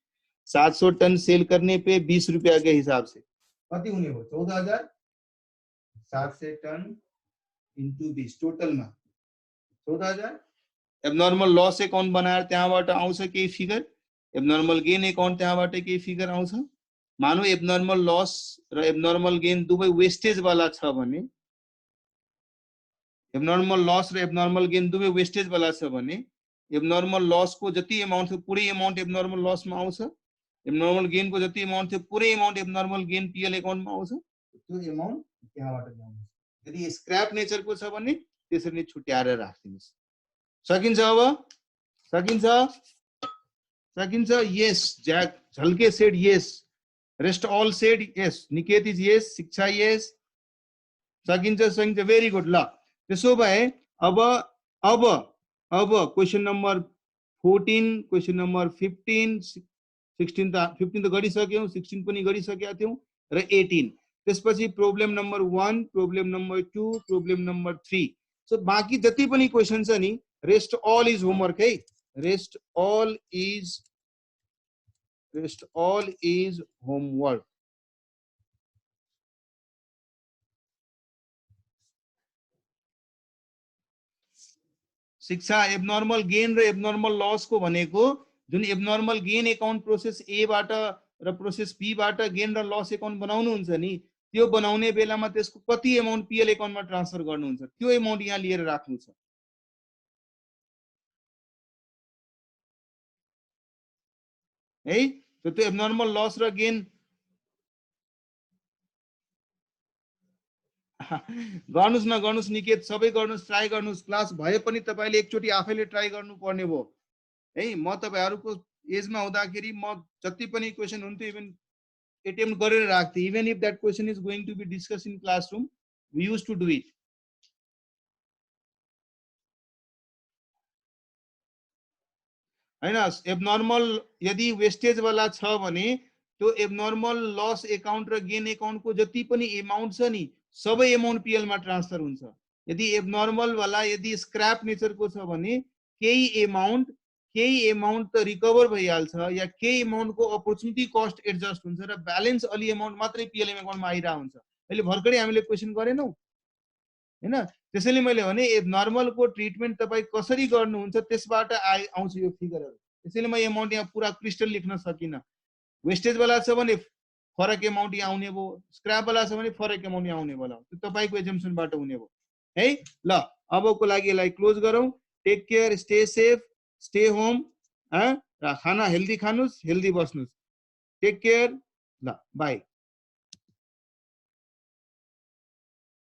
700 टन सेल करने पे 20 रुपया के हिसाब से कति हुने हो 14,000, 700 टन इंटू 20 टोटल में 14,000। एबनॉर्मल लॉस अकाउंट बनाएर त्यहाँबाट आउँछ केही फिगर, एबनॉर्मल गेन अकाउंट त्यहाँबाट केही फिगर आउँछ। मानौ एबनॉर्मल लॉस र एबनॉर्मल गेन दुवै वेस्टेज वाला छ भने, एबनॉर्मल लॉस र एबनॉर्मल गेन दुवै वेस्टेज वाला छ भने एबनॉर्मल लॉस को जति अमाउंट थियो पुरै अमाउंट एबनॉर्मल लॉस में आउँछ, एबनॉर्मल गेन को जति अमाउंट थियो पुरै amount abnormal gain PL account में आउँछ। त्यो अमाउंट त्यहाँबाट ल्याउनुस्। यदि स्क्रैप नेचर को छ भने त्यसरी नै छुट्याएर राख्दिनुस्। सकिन्छ, अब सकिन्छ, सकिन्छ। Yes Jack Jhalke said yes, rest all said yes, Niket is yes, Shiksha yes, सकिन्छ, सकिन्छ, भेरी गुड। ल त्यसो भए अब अब अब क्वेशन नंबर 14, क्वेशन नंबर 15, 16 त 15 त गरिसक्यौं, 16 पनि गरिसकेका थियौं र 18। त्यसपछि problem number 1, problem number 2, problem number 3। So बाकी जति पनि क्वेशन छ नि रेस्ट ऑल इज होमवर्क है, रेस्ट ऑल इज होमवर्क। शिक्षा एबनॉर्मल गेन र एबनॉर्मल लॉस को भनेको जुन abnormal gain account process A बाट र प्रोसेस बी बाट गेन र लॉस अकाउंट बनाउनु हुन्छ नि, त्यो बनाउने बेलामा त्यसको कति अमाउन्ट पीएल अकाउन्टमा ट्रान्सफर गर्नुहुन्छ त्यो अमाउन्ट यहाँ लिएर राख्नु छ है। तो त्यो एबनॉर्मल लॉस र गेन गर्नुस् न गर्नुस् निकेत, सबै गर्नुस्, ट्राई गर्नुस्। क्लास भए पनि तपाईले एकचोटी आफैले ट्राई गर्नु पर्ने भयो है। म तपाईहरुको एजमा हुँदाखेरि म जति पनि क्वेशन हुन्थ्यो इभन अटेम्प्ट गरेर राख्थे, even if that question is going to be discuss in classroom we use to do it. हैन, एबनॉर्मल यदि वेस्टेज वाला छ भने त्यो एबनॉर्मल लॉस अकाउंट र गेन अकाउंट को जति पनि अमाउन्ट छ नि सबै अमाउन्ट पीएल मा ट्रान्सफर हुन्छ। यदि एबनॉर्मल वाला यदि स्क्रैप नेचर को छ भने केही अमाउन्ट त रिकभर भइहाल्छ या केही अमाउन्ट को अपर्चुनिटी कस्ट एडजस्ट हुन्छ र ब्यालेन्स अलि अमाउन्ट मात्रै पीएल अकाउन्टमा आइरा हुन्छ। अहिले भर्खरै हामीले क्वेशन गरेनौ हैन, त्यसैले मैले भने एबनॉर्मल को ट्रिटमेन्ट तपाई कसरी गर्नुहुन्छ त्यसबाट आउँछ यो फिगरहरु। त्यसैले म अमाउन्ट यहाँ पूरा क्रिस्टल लेख्न सकिन। वेस्टेज वाला छ भने फरक एमाउन्ट यहाँ आउने भयो, स्क्रैप वाला छ भने फरक एमाउन्ट यहाँ आउने भयो। त्यो तपाईको एजम्पसनबाट हुने भयो है। ल अबको लागि यसलाई क्लोज गरौँ। Take care, stay safe, stay home, र खाना हेल्दी खानुस्, हेल्दी बस्नुस्। टेक केयर, ल बाई।